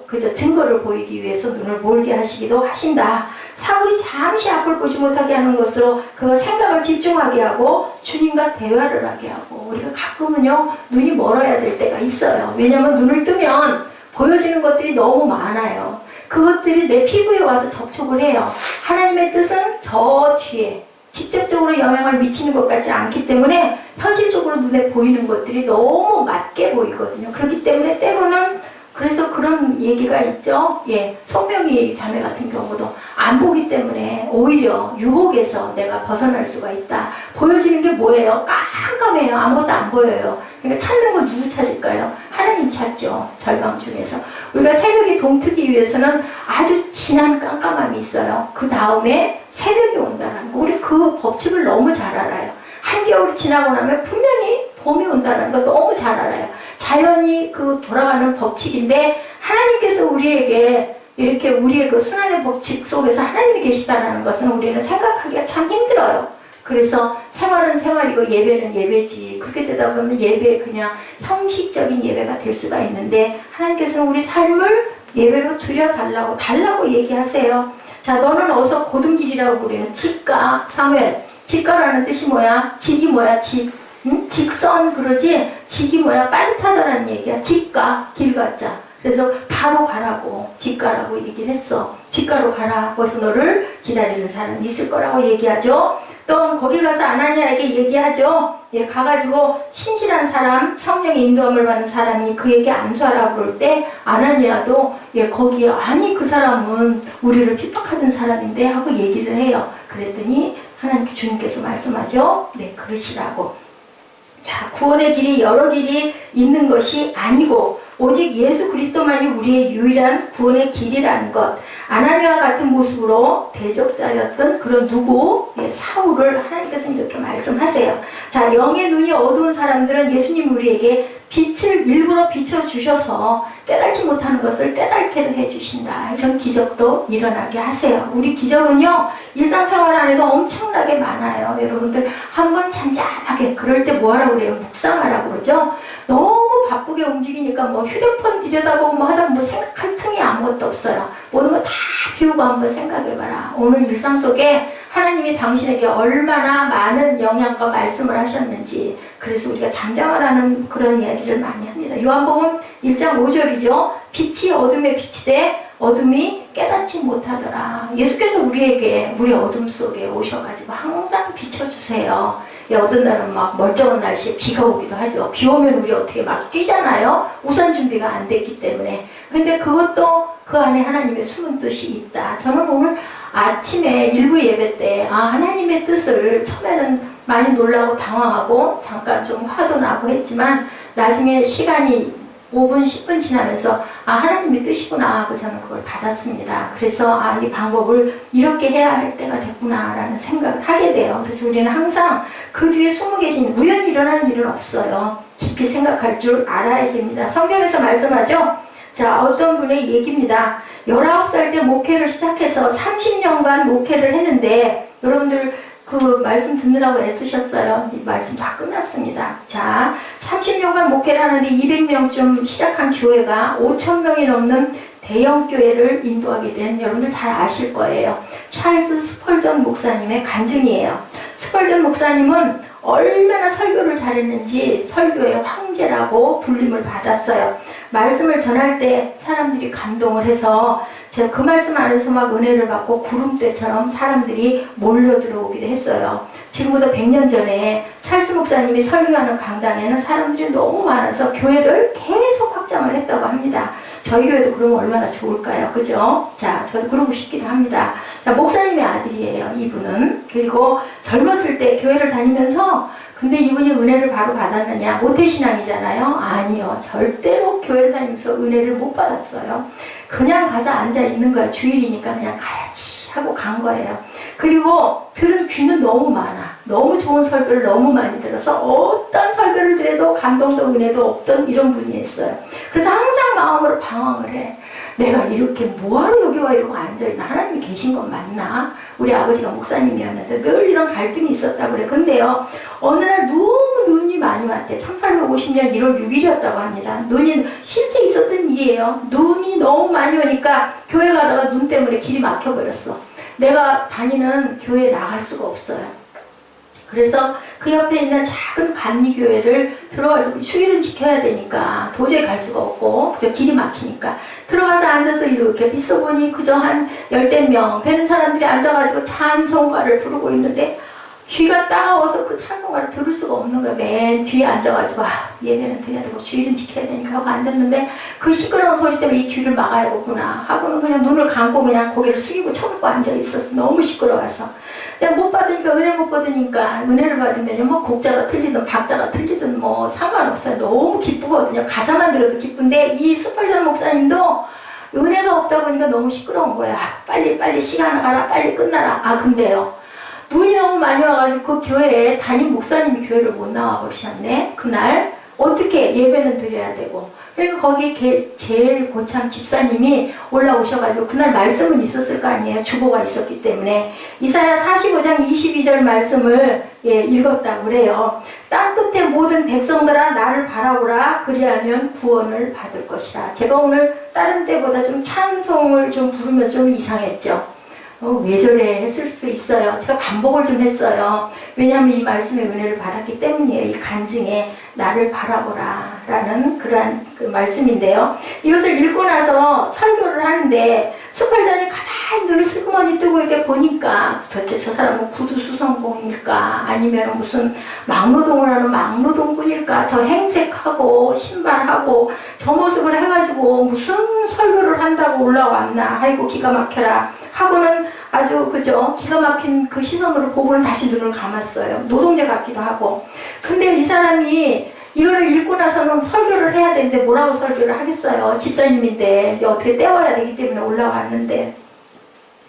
그저 증거를 보이기 위해서 눈을 멀게 하시기도 하신다. 사울이 잠시 앞을 보지 못하게 하는 것으로 그 생각을 집중하게 하고 주님과 대화를 하게 하고, 우리가 가끔은요, 눈이 멀어야 될 때가 있어요. 왜냐하면 눈을 뜨면 보여지는 것들이 너무 많아요. 그것들이 내 피부에 와서 접촉을 해요. 하나님의 뜻은 저 뒤에 직접적으로 영향을 미치는 것 같지 않기 때문에 현실적으로 눈에 보이는 것들이 너무 맞게 보이거든요. 그렇기 때문에 때로는 그래서 그런 얘기가 있죠. 예, 손명희 자매 같은 경우도 안 보기 때문에 오히려 유혹에서 내가 벗어날 수가 있다. 보여지는 게 뭐예요? 깜깜해요. 아무것도 안 보여요. 그러니까 찾는 건 누구 찾을까요? 하나님 찾죠. 절망 중에서. 우리가 새벽이 동트기 위해서는 아주 진한 깜깜함이 있어요. 그 다음에 새벽이 온다는 거. 우리 그 법칙을 너무 잘 알아요. 한겨울이 지나고 나면 분명히 봄이 온다는 거 너무 잘 알아요. 자연이 그 돌아가는 법칙인데 하나님께서 우리에게 이렇게 우리의 그 순환의 법칙 속에서 하나님이 계시다는 것은 우리는 생각하기가 참 힘들어요. 그래서 생활은 생활이고 예배는 예배지. 그렇게 되다 보면 예배 그냥 형식적인 예배가 될 수가 있는데 하나님께서는 우리 삶을 예배로 달라고 얘기하세요. 자, 너는 어서 고등길이라고 그래요. 직가, 사무엘. 직가라는 뜻이 뭐야? 직이 뭐야? 직. 응? 직선 그러지? 직이 뭐야? 빠듯하다라는 얘기야. 직가, 길 가자. 그래서 바로 가라고, 직가라고 얘기를 했어. 직가로 가라. 거기서 너를 기다리는 사람이 있을 거라고 얘기하죠. 또 거기 가서 아나니아에게 얘기하죠. 예, 가가지고 신실한 사람, 성령의 인도함을 받는 사람이 그에게 안수하라고 그럴 때 아나니아도 예, 거기에 아니 그 사람은 우리를 핍박하던 사람인데 하고 얘기를 해요. 그랬더니 하나님 주님께서 말씀하죠. 네, 그러시라고. 자, 구원의 길이 여러 길이 있는 것이 아니고 오직 예수 그리스도만이 우리의 유일한 구원의 길이라는 것. 아나니아와 같은 모습으로 대적자였던 그런 누구? 예, 사울을 하나님께서 이렇게 말씀하세요. 자, 영의 눈이 어두운 사람들은 예수님 우리에게 빛을 일부러 비춰주셔서 깨닫지 못하는 것을 깨닫게 해주신다. 이런 기적도 일어나게 하세요. 우리 기적은요, 일상생활 안에도 엄청나게 많아요. 여러분들 한번 잠잠하게, 그럴 때 뭐하라고 그래요? 묵상하라고 그러죠? 너무 바쁘게 움직이니까 뭐 휴대폰 들여다보고 뭐 하다 뭐 생각할 틈이 아무것도 없어요. 모든 거 다 비우고 한번 생각해봐라. 오늘 일상 속에 하나님이 당신에게 얼마나 많은 영향과 말씀을 하셨는지. 그래서 우리가 잠잠하라는 그런 이야기를 많이 합니다. 요한복음 1장 5절이죠. 빛이 어둠에 비치되 어둠이 깨닫지 못하더라. 예수께서 우리에게 우리 어둠 속에 오셔가지고 항상 비춰주세요. 어떤 날은 막 멀쩡한 날씨에 비가 오기도 하죠. 비 오면 우리 어떻게 막 뛰잖아요. 우산 준비가 안 됐기 때문에. 근데 그것도 그 안에 하나님의 숨은 뜻이 있다. 저는 오늘 아침에 일부 예배 때 하나님의 뜻을 처음에는 많이 놀라고 당황하고 잠깐 좀 화도 나고 했지만 나중에 시간이 5분, 10분 지나면서 하나님의 뜻이구나 하고 저는 그걸 받았습니다. 그래서 이 방법을 이렇게 해야 할 때가 됐구나 라는 생각을 하게 돼요. 그래서 우리는 항상 그 뒤에 숨어 계신 우연히 일어나는 일은 없어요. 깊이 생각할 줄 알아야 됩니다. 성경에서 말씀하죠. 자, 어떤 분의 얘기입니다. 19살 때 목회를 시작해서 30년간 목회를 했는데 여러분들 그 말씀 듣느라고 애쓰셨어요. 이 말씀 다 끝났습니다. 자, 30년간 목회를 하는데 200명쯤 시작한 교회가 5,000명이 넘는 대형 교회를 인도하게 된 여러분들 잘 아실 거예요. 찰스 스펄전 목사님의 간증이에요. 스펄전 목사님은 얼마나 설교를 잘했는지 설교의 황제라고 불림을 받았어요. 말씀을 전할 때 사람들이 감동을 해서 제가 그 말씀 안에서 막 은혜를 받고 구름대처럼 사람들이 몰려 들어오기도 했어요. 지금부터 100년 전에 찰스 목사님이 설교하는 강당에는 사람들이 너무 많아서 교회를 계속 확장을 했다고 합니다. 저희 교회도 그러면 얼마나 좋을까요? 그죠? 자, 저도 그러고 싶기도 합니다. 자, 목사님의 아들이에요, 이분은. 그리고 젊었을 때 교회를 다니면서 근데 이분이 은혜를 바로 받았느냐? 모태신앙이잖아요. 아니요. 절대로 교회를 다니면서 은혜를 못 받았어요. 그냥 가서 앉아 있는 거야. 주일이니까 그냥 가야지 하고 간 거예요. 그리고 들은 귀는 너무 많아. 너무 좋은 설교를 너무 많이 들어서 어떤 설교를 들어도 감동도 은혜도 없던 이런 분이었어요. 그래서 항상 마음으로 방황을 해. 내가 이렇게 뭐하러 여기 와 이러고 앉아있나? 하나님이 계신 건 맞나? 우리 아버지가 목사님이었는데 늘 이런 갈등이 있었다고 그래. 근데요, 어느 날 너무 눈이 많이 왔대. 1850년 1월 6일이었다고 합니다. 눈이 실제 있었던 일이에요. 눈이 너무 많이 오니까 교회 가다가 눈 때문에 길이 막혀버렸어. 내가 다니는 교회에 나갈 수가 없어요. 그래서 그 옆에 있는 작은 감리교회를 들어가서 휴일은 지켜야 되니까 도저히 갈 수가 없고 그저 길이 막히니까 들어가서 앉아서 이렇게 있어보니 그저 한 10명 되는 사람들이 앉아가지고 찬송가를 부르고 있는데 귀가 따가워서 그 찬송가를 들을 수가 없는 거야. 맨 뒤에 앉아가지고 예배는 드려야 되고 주일은 지켜야 되니까 하고 앉았는데 그 시끄러운 소리 때문에 이 귀를 막아야겠구나 하고는 그냥 눈을 감고 그냥 고개를 숙이고 쳐놓고 앉아있었어. 너무 시끄러워서. 내가 못 받으니까, 은혜 못 받으니까, 은혜를 받으면 뭐 곡자가 틀리든 박자가 틀리든 뭐 상관없어요. 너무 기쁘거든요. 가사만 들어도 기쁜데 이 스펄전 목사님도 은혜가 없다 보니까 너무 시끄러운 거야. 빨리 시간 가라, 빨리 끝나라. 근데요, 눈이 너무 많이 와가지고 그 교회에 담임 목사님이 교회를 못 나와 버리셨네. 그날 어떻게 예배는 드려야 되고, 그리고 거기 제일 고참 집사님이 올라오셔가지고 그날 말씀은 있었을 거 아니에요. 주보가 있었기 때문에 이사야 45장 22절 말씀을 읽었다고 그래요. 땅 끝에 모든 백성들아 나를 바라보라. 그리하면 구원을 받을 것이라. 제가 오늘 다른 때보다 좀 찬송을 좀 부르면서 좀 이상했죠. 왜 저래 했을 수 있어요. 제가 반복을 좀 했어요. 왜냐하면 이 말씀의 은혜를 받았기 때문이에요. 이 간증에 나를 바라보라 라는 그러한 그 말씀인데요. 이것을 읽고 나서 설교를 하는데 스펄전이 가만히 눈을 슬그머니 뜨고 이렇게 보니까 도대체 저 사람은 구두수성공일까 아니면 무슨 막노동을 하는 막노동꾼일까, 저 행색하고 신발하고 저 모습을 해가지고 무슨 설교를 한다고 올라왔나, 아이고 기가 막혀라 하고는 아주 그죠, 기가 막힌 그 시선으로 보고는 다시 눈을 감았어요. 노동자 같기도 하고. 근데 이 사람이 이거를 읽고 나서는 설교를 해야 되는데 뭐라고 설교를 하겠어요. 집사님인데 어떻게 때워야 되기 때문에 올라왔는데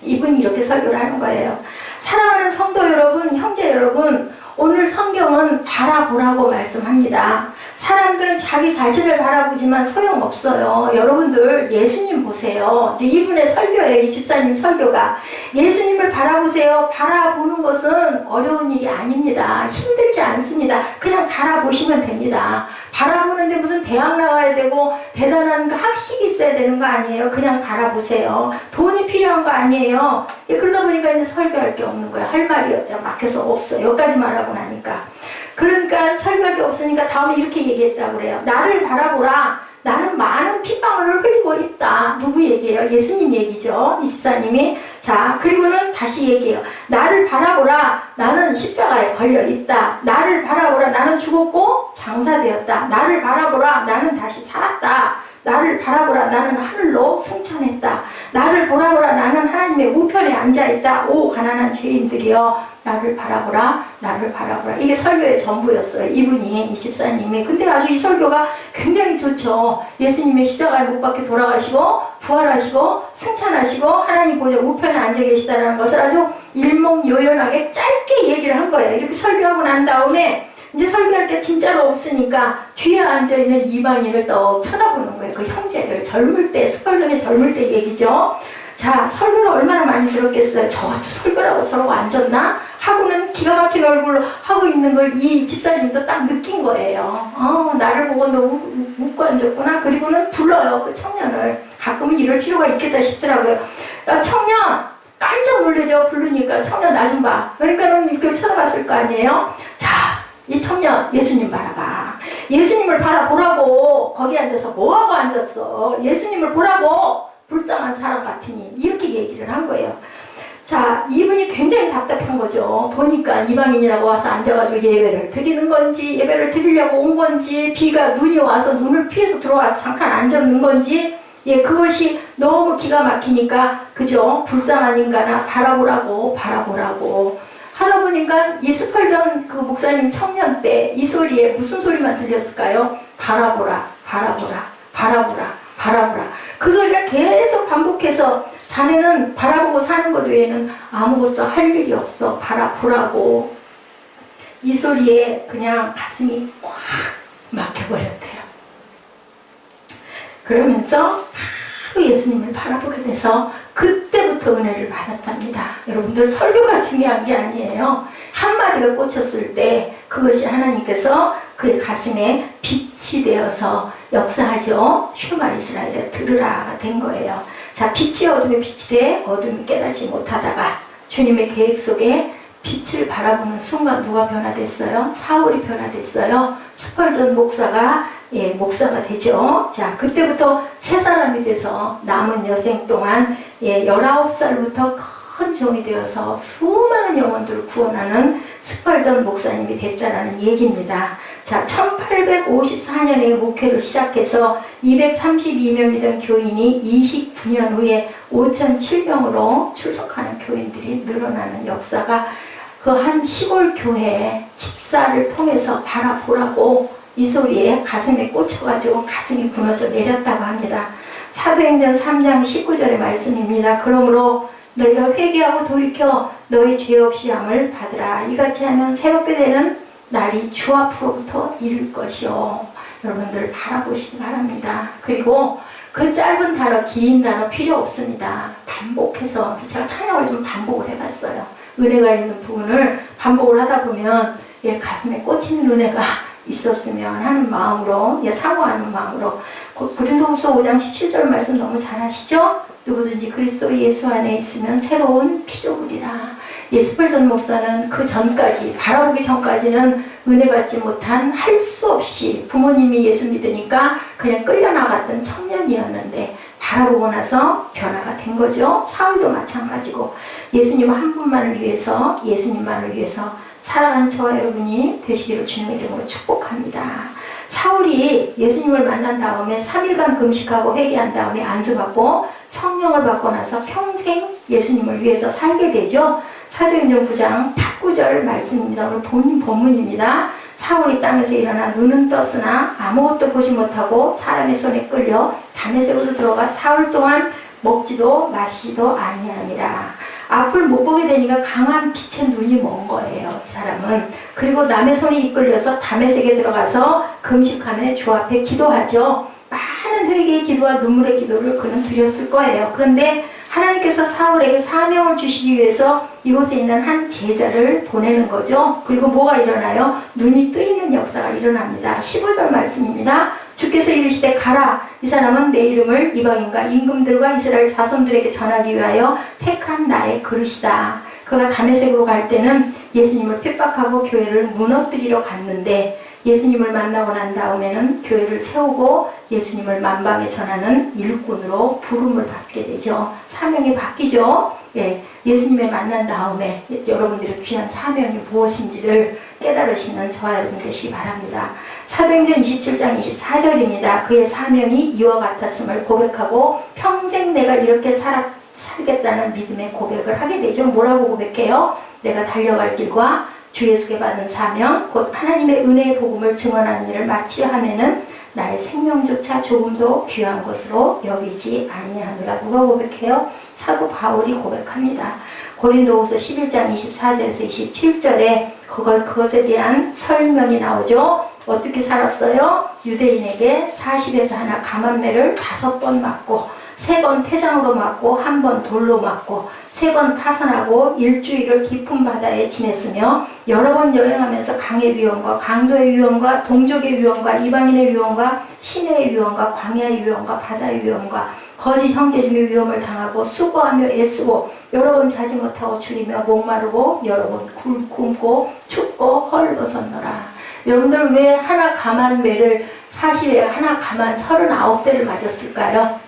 이분이 이렇게 설교를 하는 거예요. 사랑하는 성도 여러분, 형제 여러분, 오늘 성경은 바라보라고 말씀합니다. 사람들은 자기 자신을 바라보지만 소용없어요. 여러분들 예수님 보세요. 이분의 설교예요. 이 집사님 설교가. 예수님을 바라보세요. 바라보는 것은 어려운 일이 아닙니다. 힘들지 않습니다. 그냥 바라보시면 됩니다. 바라보는데 무슨 대학 나와야 되고 대단한 그 학식이 있어야 되는 거 아니에요. 그냥 바라보세요. 돈이 필요한 거 아니에요. 그러다 보니까 이제 설교할 게 없는 거예요. 할 말이 막혀서 없어. 여기까지 말하고 나니까. 그러니까 설교할 게 없으니까 다음에 이렇게 얘기했다고 그래요. 나를 바라보라. 나는 많은 핏방울을 흘리고 있다. 누구 얘기예요? 예수님 얘기죠. 이 집사님이. 자, 그리고는 다시 얘기해요. 나를 바라보라. 나는 십자가에 걸려 있다. 나를 바라보라. 나는 죽었고 장사되었다. 나를 바라보라. 나는 다시 살았다. 나를 바라보라. 나는 하늘로 승천했다. 나를 보라보라. 나는 하나님의 우편에 앉아있다. 오 가난한 죄인들이여, 나를 바라보라. 나를 바라보라. 이게 설교의 전부였어요. 이분이, 이 집사님이. 근데 아주 이 설교가 굉장히 좋죠. 예수님의 십자가에 못 박혀 돌아가시고 부활하시고 승천하시고 하나님 보좌 우편에 앉아 계시다는 것을 아주 일목요연하게 짧게 얘기를 한 거예요. 이렇게 설교하고 난 다음에 이제 설교할 게 진짜로 없으니까 뒤에 앉아있는 이방인을 떡 쳐다보는 거예요. 그 형제를. 젊을 때, 스펄전의 젊을 때 얘기죠. 자, 설교를 얼마나 많이 들었겠어요. 저것도 설교라고 저러고 앉았나? 하고는 기가 막힌 얼굴로 하고 있는 걸 이 집사님도 딱 느낀 거예요. 나를 보고 너 웃고 앉았구나. 그리고는 불러요. 그 청년을. 가끔은 이럴 필요가 있겠다 싶더라고요. 야, 청년! 깜짝 놀라죠. 부르니까. 청년 나 좀 봐. 그러니까는 이렇게 쳐다봤을 거 아니에요. 자, 이 청년 예수님 바라봐. 예수님을 바라보라고. 거기 앉아서 뭐하고 앉았어. 예수님을 보라고. 불쌍한 사람 같으니. 이렇게 얘기를 한 거예요. 자, 이분이 굉장히 답답한 거죠. 보니까 이방인이라고 와서 앉아가지고 예배를 드리는 건지, 예배를 드리려고 온 건지, 비가 눈이 와서 눈을 피해서 들어와서 잠깐 앉았는 건지, 그것이 너무 기가 막히니까, 그죠? 불쌍한 인간아, 바라보라고 하다 보니까 이 스펄전 그 목사님 청년 때 이 소리에 무슨 소리만 들렸을까요? 바라보라. 그 소리가 계속 반복해서 자네는 바라보고 사는 것 외에는 아무것도 할 일이 없어. 바라보라고. 이 소리에 그냥 가슴이 꽉 막혀버렸대요. 그러면서 바로 예수님을 바라보게 돼서 그때부터 은혜를 받았답니다. 여러분들 설교가 중요한 게 아니에요. 한마디가 꽂혔을 때 그것이 하나님께서 그의 가슴에 빛이 되어서 역사하죠. 슈마 이스라엘에 들으라가 된 거예요. 자, 빛이 어둠에 빛이 돼 어둠이 깨달지 못하다가 주님의 계획 속에 빛을 바라보는 순간 누가 변화됐어요? 사울이 변화됐어요. 스펄전 목사가 목사가 되죠. 자, 그때부터 새 사람이 돼서 남은 여생 동안 19살부터 큰 종이 되어서 수많은 영혼들을 구원하는 스펄전 목사님이 됐다는 얘기입니다. 자, 1854년에 목회를 시작해서 232명이 된 교인이 29년 후에 5,700으로 출석하는 교인들이 늘어나는 역사가 그 한 시골 교회 집사를 통해서 바라보라고 이 소리에 가슴에 꽂혀가지고 가슴이 무너져 내렸다고 합니다. 사도행전 3장 19절의 말씀입니다. 그러므로 너희가 회개하고 돌이켜 너희 죄 없이 함을 받으라. 이같이 하면 새롭게 되는 날이 주 앞으로부터 이를 것이요. 여러분들 바라보시기 바랍니다. 그리고 그 짧은 단어, 긴 단어 필요 없습니다. 반복해서, 제가 찬양을 좀 반복을 해봤어요. 은혜가 있는 부분을 반복을 하다 보면 가슴에 꽂히는 은혜가 있었으면 하는 마음으로, 사모하는 마음으로. 고린도후서 5장 17절 말씀 너무 잘 아시죠? 누구든지 그리스도 예수 안에 있으면 새로운 피조물이라. 스펄전 목사는 그 전까지, 바라보기 전까지는 은혜 받지 못한, 할 수 없이 부모님이 예수 믿으니까 그냥 끌려나갔던 청년이었는데 바라보고 나서 변화가 된 거죠. 사울도 마찬가지고 예수님 한 분만을 위해서, 예수님만을 위해서 살아가는 저와 여러분이 되시기를 주님의 이름으로 축복합니다. 사울이 예수님을 만난 다음에 3일간 금식하고 회개한 다음에 안수받고 성령을 받고 나서 평생 예수님을 위해서 살게 되죠. 사도행전 9장 8-9절 말씀입니다. 오늘 본문입니다. 사울이 땅에서 일어나 눈은 떴으나 아무것도 보지 못하고 사람의 손에 끌려 다메섹으로 들어가 사흘 동안 먹지도 마시지도 아니하니라. 앞을 못 보게 되니까 강한 빛의 눈이 먼 거예요, 이 사람은. 그리고 남의 손에 이끌려서 다메섹에 들어가서 금식하며 주 앞에 기도하죠. 많은 회개의 기도와 눈물의 기도를 그는 드렸을 거예요. 그런데 하나님께서 사울에게 사명을 주시기 위해서 이곳에 있는 한 제자를 보내는 거죠. 그리고 뭐가 일어나요? 눈이 뜨이는 역사가 일어납니다. 15절 말씀입니다. 주께서 이르시되 가라. 이 사람은 내 이름을 이방인과 임금들과 이스라엘 자손들에게 전하기 위하여 택한 나의 그릇이다. 그가 다메섹으로 갈 때는 예수님을 핍박하고 교회를 무너뜨리러 갔는데 예수님을 만나고 난 다음에는 교회를 세우고 예수님을 만방에 전하는 일꾼으로 부름을 받게 되죠. 사명이 바뀌죠. 예수님을 만난 다음에 여러분들의 귀한 사명이 무엇인지를 깨달으시는 저와 여러분 되시기 바랍니다. 사도행전 27장 24절입니다. 그의 사명이 이와 같았음을 고백하고 평생 내가 이렇게 살겠다는 믿음의 고백을 하게 되죠. 뭐라고 고백해요? 내가 달려갈 길과 주 예수께 받은 사명, 곧 하나님의 은혜의 복음을 증언하는 일을 마치 하면은 나의 생명조차 조금도 귀한 것으로 여기지 아니하노라. 누가 고백해요? 사도 바울이 고백합니다. 고린도후서 11장 24절에서 27절에 그것에 대한 설명이 나오죠. 어떻게 살았어요? 유대인에게 40에서 하나 감한매를 5번 맞고 3번 태장으로 맞고 1번 돌로 맞고 3번 파선하고 일주일을 깊은 바다에 지냈으며 여러 번 여행하면서 강의 위험과 강도의 위험과 동족의 위험과 이방인의 위험과 시내의 위험과 광야의 위험과 바다의 위험과 거짓 형제중의 위험을 당하고 수고하며 애쓰고 여러 번 자지 못하고 줄이며 목마르고 여러 번 굶고 춥고 헐을 벗었노라. 여러분들 왜 하나 감한 매를 40에 하나 감한 39대를 맞았을까요?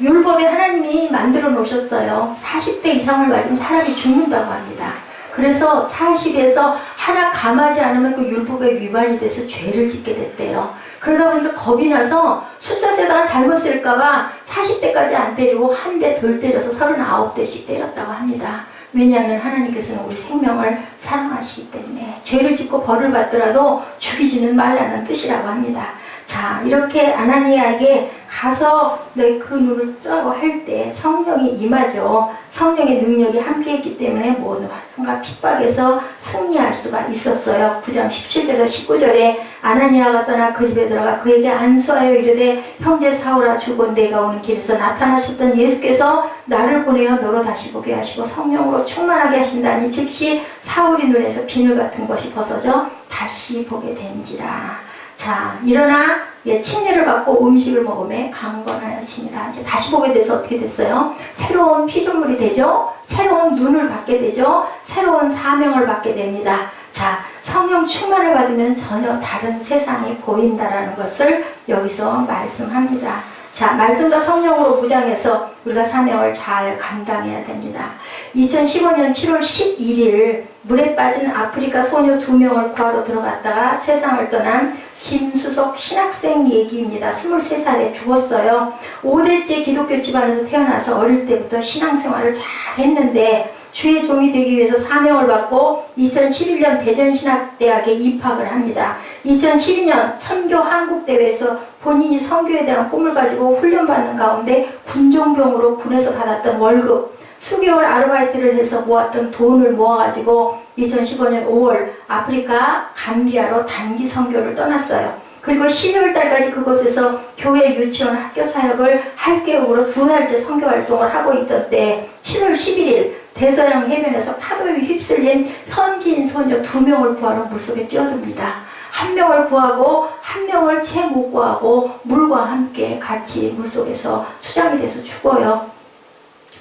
율법에 하나님이 만들어 놓으셨어요. 40대 이상을 맞으면 사람이 죽는다고 합니다. 그래서 40에서 하나 감하지 않으면 그 율법에 위반이 돼서 죄를 짓게 됐대요. 그러다 보니까 겁이 나서 숫자 세다가 잘못 쓸까봐 40대까지 안 때리고 한 대 덜 때려서 39대씩 때렸다고 합니다. 왜냐하면 하나님께서는 우리 생명을 사랑하시기 때문에 죄를 짓고 벌을 받더라도 죽이지는 말라는 뜻이라고 합니다. 자, 이렇게 아나니아에게 가서 내 그 눈을 뜨라고 할 때 성령이 임하죠. 성령의 능력이 함께했기 때문에 모든 환난과 핍박에서 승리할 수가 있었어요. 9장 17절에서 19절에 아나니아가 떠나 그 집에 들어가 그에게 안수하여 이르되 형제 사울아 주곧 내가 오는 길에서 나타나셨던 예수께서 나를 보내어 너로 다시 보게 하시고 성령으로 충만하게 하신다니 즉시 사울이 눈에서 비늘 같은 것이 벗어져 다시 보게 된지라. 자, 일어나 침례를 받고 음식을 먹음에 강건하여지니라. 이제 다시 보게 돼서 어떻게 됐어요? 새로운 피조물이 되죠. 새로운 눈을 갖게 되죠. 새로운 사명을 받게 됩니다. 자, 성령 충만을 받으면 전혀 다른 세상이 보인다라는 것을 여기서 말씀합니다. 자, 말씀과 성령으로 무장해서 우리가 사명을 잘 감당해야 됩니다. 2015년 7월 11일 물에 빠진 아프리카 소녀 2명을 구하러 들어갔다가 세상을 떠난 김수석 신학생 얘기입니다. 23살에 죽었어요. 5대째 기독교 집안에서 태어나서 어릴 때부터 신앙생활을 잘 했는데 주의 종이 되기 위해서 사명을 받고 2011년 대전신학대학에 입학을 합니다. 2012년 선교 한국대회에서 본인이 선교에 대한 꿈을 가지고 훈련받는 가운데 군종병으로 군에서 받았던 월급, 수개월 아르바이트를 해서 모았던 돈을 모아가지고 2015년 5월 아프리카 감비아로 단기 선교를 떠났어요. 그리고 12월 달까지 그곳에서 교회 유치원 학교 사역을 할개국으로 2달째 선교 활동을 하고 있던 때 7월 11일 대서양 해변에서 파도에 휩쓸린 현지인 소녀 2명을 구하러 물속에 뛰어듭니다. 1명을 구하고 1명을 채 못 구하고 물과 함께 같이 물속에서 수장이 돼서 죽어요.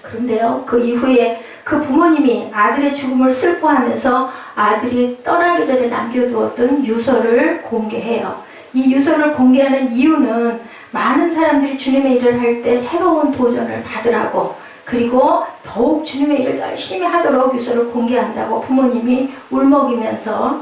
그런데요, 그 이후에 그 부모님이 아들의 죽음을 슬퍼하면서 아들이 떠나기 전에 남겨두었던 유서를 공개해요. 이 유서를 공개하는 이유는 많은 사람들이 주님의 일을 할 때 새로운 도전을 받으라고, 그리고 더욱 주님의 일을 열심히 하도록 유서를 공개한다고 부모님이 울먹이면서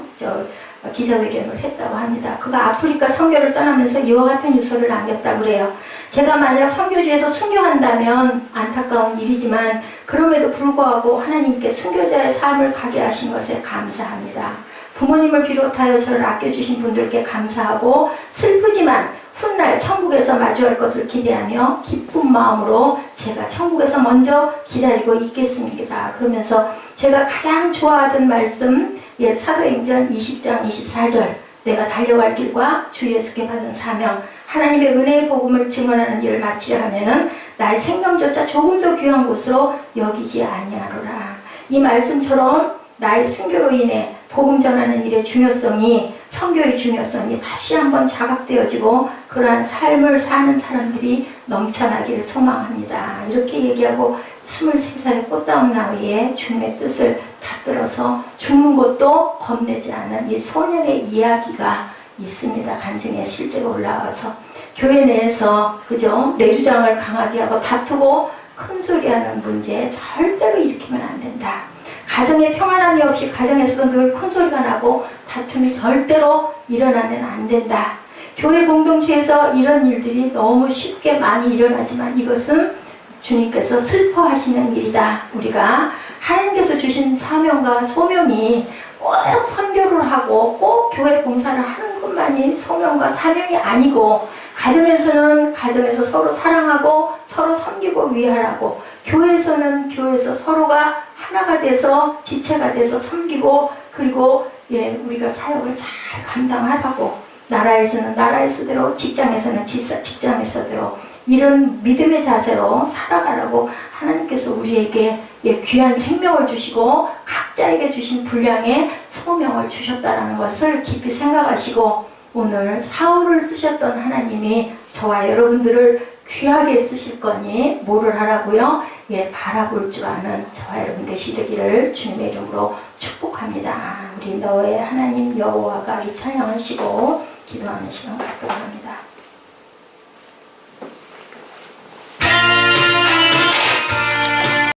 기자회견을 했다고 합니다. 그가 아프리카 선교를 떠나면서 이와 같은 유서를 남겼다고 그래요. 제가 만약 선교지에서 순교한다면 안타까운 일이지만 그럼에도 불구하고 하나님께 순교자의 삶을 가게 하신 것에 감사합니다. 부모님을 비롯하여 저를 아껴주신 분들께 감사하고 슬프지만 훗날 천국에서 마주할 것을 기대하며 기쁜 마음으로 제가 천국에서 먼저 기다리고 있겠습니다. 그러면서 제가 가장 좋아하던 말씀, 사도행전 20장 24절, 내가 달려갈 길과 주 예수께 받은 사명, 하나님의 은혜의 복음을 증언하는 일을 마치려 하면은 나의 생명조차 조금도 귀한 곳으로 여기지 아니하노라. 이 말씀처럼 나의 순교로 인해 복음 전하는 일의 중요성이, 선교의 중요성이 다시 한번 자각되어지고 그러한 삶을 사는 사람들이 넘쳐나기를 소망합니다. 이렇게 얘기하고 23살의 꽃다운 나이에 주님의 뜻을 받들어서 죽는 것도 겁내지 않은 이 소년의 이야기가 있습니다. 간증에 실제로 올라와서 교회 내에서 내 주장을 강하게 하고 다투고 큰소리하는 문제 절대로 일으키면 안 된다. 가정에 평안함이 없이 가정에서도 늘 큰소리가 나고 다툼이 절대로 일어나면 안 된다. 교회 공동체에서 이런 일들이 너무 쉽게 많이 일어나지만 이것은 주님께서 슬퍼하시는 일이다. 우리가 하나님께서 주신 사명과 소명이 꼭 선교를 하고 꼭 교회 봉사를 하는 것만이 소명과 사명이 아니고, 가정에서는 가정에서 서로 사랑하고 서로 섬기고 위하라고, 교회에서는 교회에서 서로가 하나가 돼서 지체가 돼서 섬기고, 그리고 우리가 사역을 잘 감당하라고, 나라에서는 나라에서대로, 직장에서는 직장에서대로 이런 믿음의 자세로 살아가라고 하나님께서 우리에게 귀한 생명을 주시고 각자에게 주신 분량의 소명을 주셨다는 것을 깊이 생각하시고, 오늘 사울을 쓰셨던 하나님이 저와 여러분들을 귀하게 쓰실 거니 뭐를 하라고요? 바라볼 줄 아는 저와 여러분 되시기를 주님의 이름으로 축복합니다. 우리 너의 하나님 여호와가 이 찬양을 쉬고 기도하는 시간 갖도록 합니다.